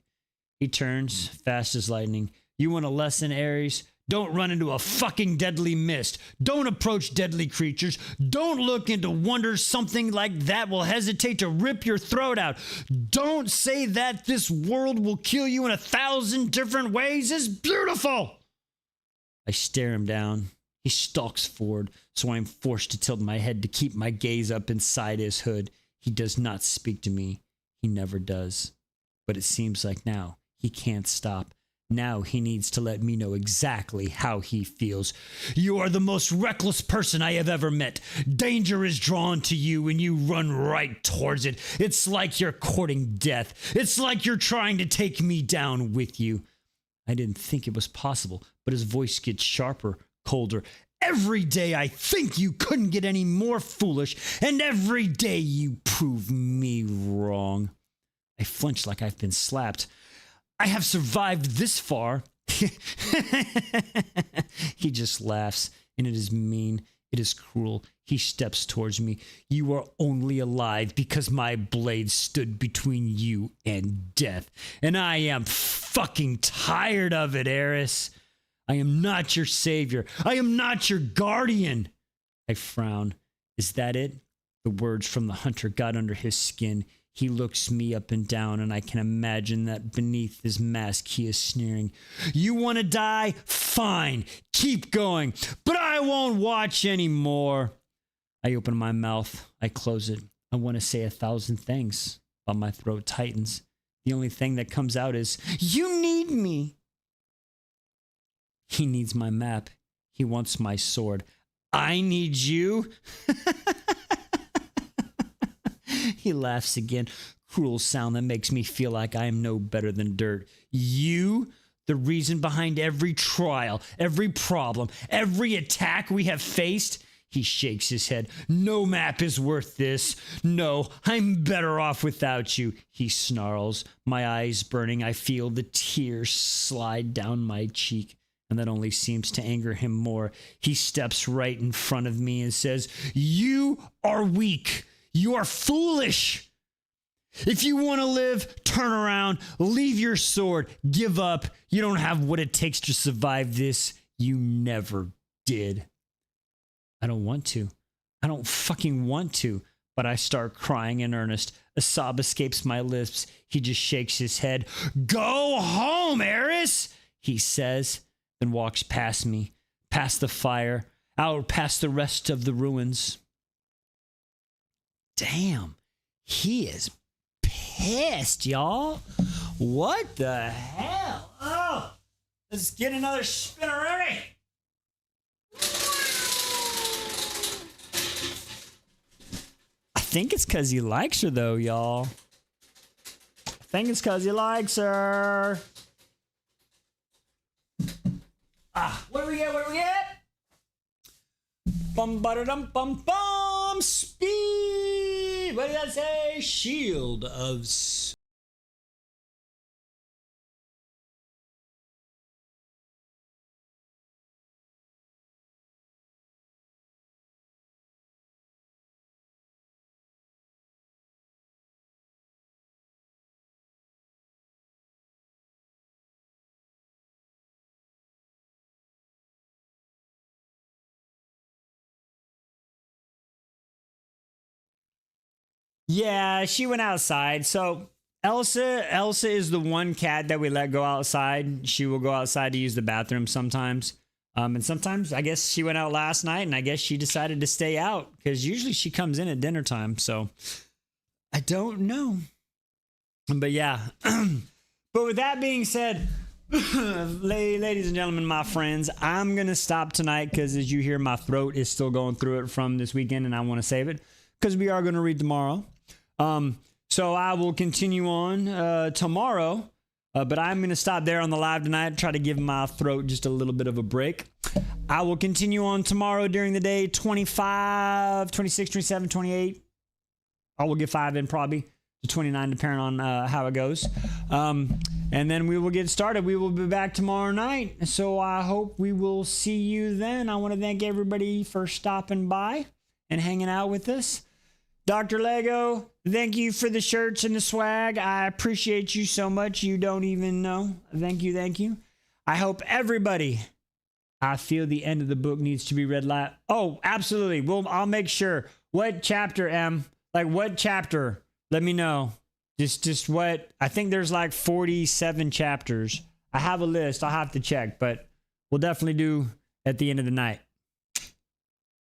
[SPEAKER 1] he turns, fast as lightning. You want a lesson, Ares? Don't run into a fucking deadly mist. Don't approach deadly creatures. Don't look into wonders something like that will hesitate to rip your throat out. Don't say that this world will kill you in 1,000 different ways is beautiful. I stare him down. He stalks forward, so I'm forced to tilt my head to keep my gaze up inside his hood. He does not speak to me. He never does. But it seems like now he can't stop. Now he needs to let me know exactly how he feels. You are the most reckless person I have ever met. Danger is drawn to you and you run right towards it. It's like you're courting death. It's like you're trying to take me down with you. I didn't think it was possible, but his voice gets sharper, colder. Every day I think you couldn't get any more foolish, and every day you prove me wrong. I flinch like I've been slapped. I have survived this far. He just laughs, and it is mean. It is cruel. He steps towards me. You are only alive because my blade stood between you and death. And I am fucking tired of it, Eris. I am not your savior. I am not your guardian. I frown. Is that it? The words from the hunter got under his skin. He looks me up and down, and I can imagine that beneath his mask he is sneering. You want to die? Fine. Keep going. But I won't watch anymore. I open my mouth. I close it. I want to say 1,000 things, but my throat tightens. The only thing that comes out is, you need me. He needs my map. He wants my sword. I need you. He laughs again. Cruel sound that makes me feel like I am no better than dirt. You, the reason behind every trial, every problem, every attack we have faced. He shakes his head. No map is worth this. No, I'm better off without you. He snarls. My eyes burning. I feel the tears slide down my cheek. And that only seems to anger him more. He steps right in front of me and says, you are weak. You are foolish. If you want to live, turn around, leave your sword, give up. You don't have what it takes to survive this. You never did. I don't want to. I don't fucking want to. But I start crying in earnest. A sob escapes my lips. He just shakes his head. Go home, Eris, he says, then walks past me, past the fire, out past the rest of the ruins. Damn, he is pissed, y'all. What the hell? Oh, let's get another spinneroonie. I think it's because he likes her, though, y'all. I think it's because he likes her. What do we get? What do we get? Bum ba dum bum bum. Speed. What did that say? Shield of. Yeah, she went outside. So Elsa is the one cat that we let go outside. She will go outside to use the bathroom sometimes. And sometimes I guess she went out last night and I guess she decided to stay out because usually she comes in at dinner time. So I don't know. But yeah. But with that being said, ladies and gentlemen, my friends, I'm going to stop tonight because as you hear, my throat is still going through it from this weekend and I want to save it because we are going to read tomorrow. So I will continue on tomorrow, but I'm going to stop there on the live tonight, try to give my throat just a little bit of a break. I will continue on tomorrow during the day, 25, 26, 27, 28. I will get 5 in probably to 29, depending on how it goes. And then we will get started. We will be back tomorrow night. So I hope we will see you then. I want to thank everybody for stopping by and hanging out with us. Dr. Lego, thank you for the shirts and the swag. I appreciate you so much. You don't even know. Thank you. Thank you. I hope everybody, I feel the end of the book needs to be read live. Oh, absolutely. I'll make sure. What chapter, Em? Like what chapter? Let me know. Just what? I think there's like 47 chapters. I have a list. I'll have to check, but we'll definitely do at the end of the night.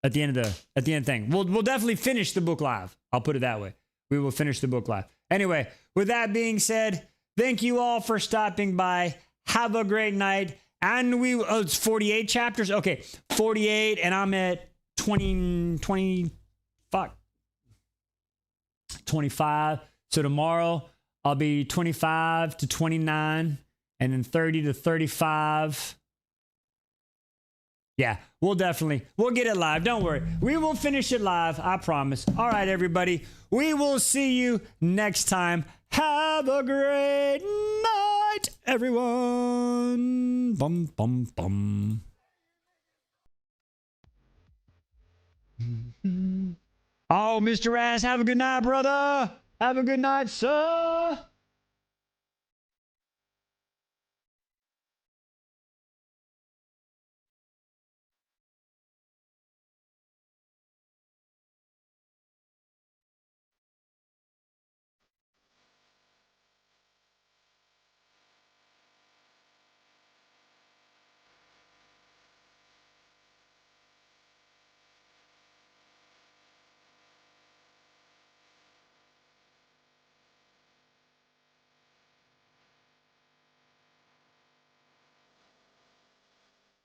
[SPEAKER 1] At the end of the thing. We'll definitely finish the book live. I'll put it that way. We will finish the book live. Anyway, with that being said, thank you all for stopping by. Have a great night. And it's 48 chapters. Okay, 48 and I'm at 25. So tomorrow I'll be 25 to 29 and then 30 to 35. Yeah, we'll get it live. Don't worry. We will finish it live. I promise. All right, everybody. We will see you next time. Have a great night, everyone. Bum, bum, bum. Oh, Mr. Ass, have a good night, brother. Have a good night, sir.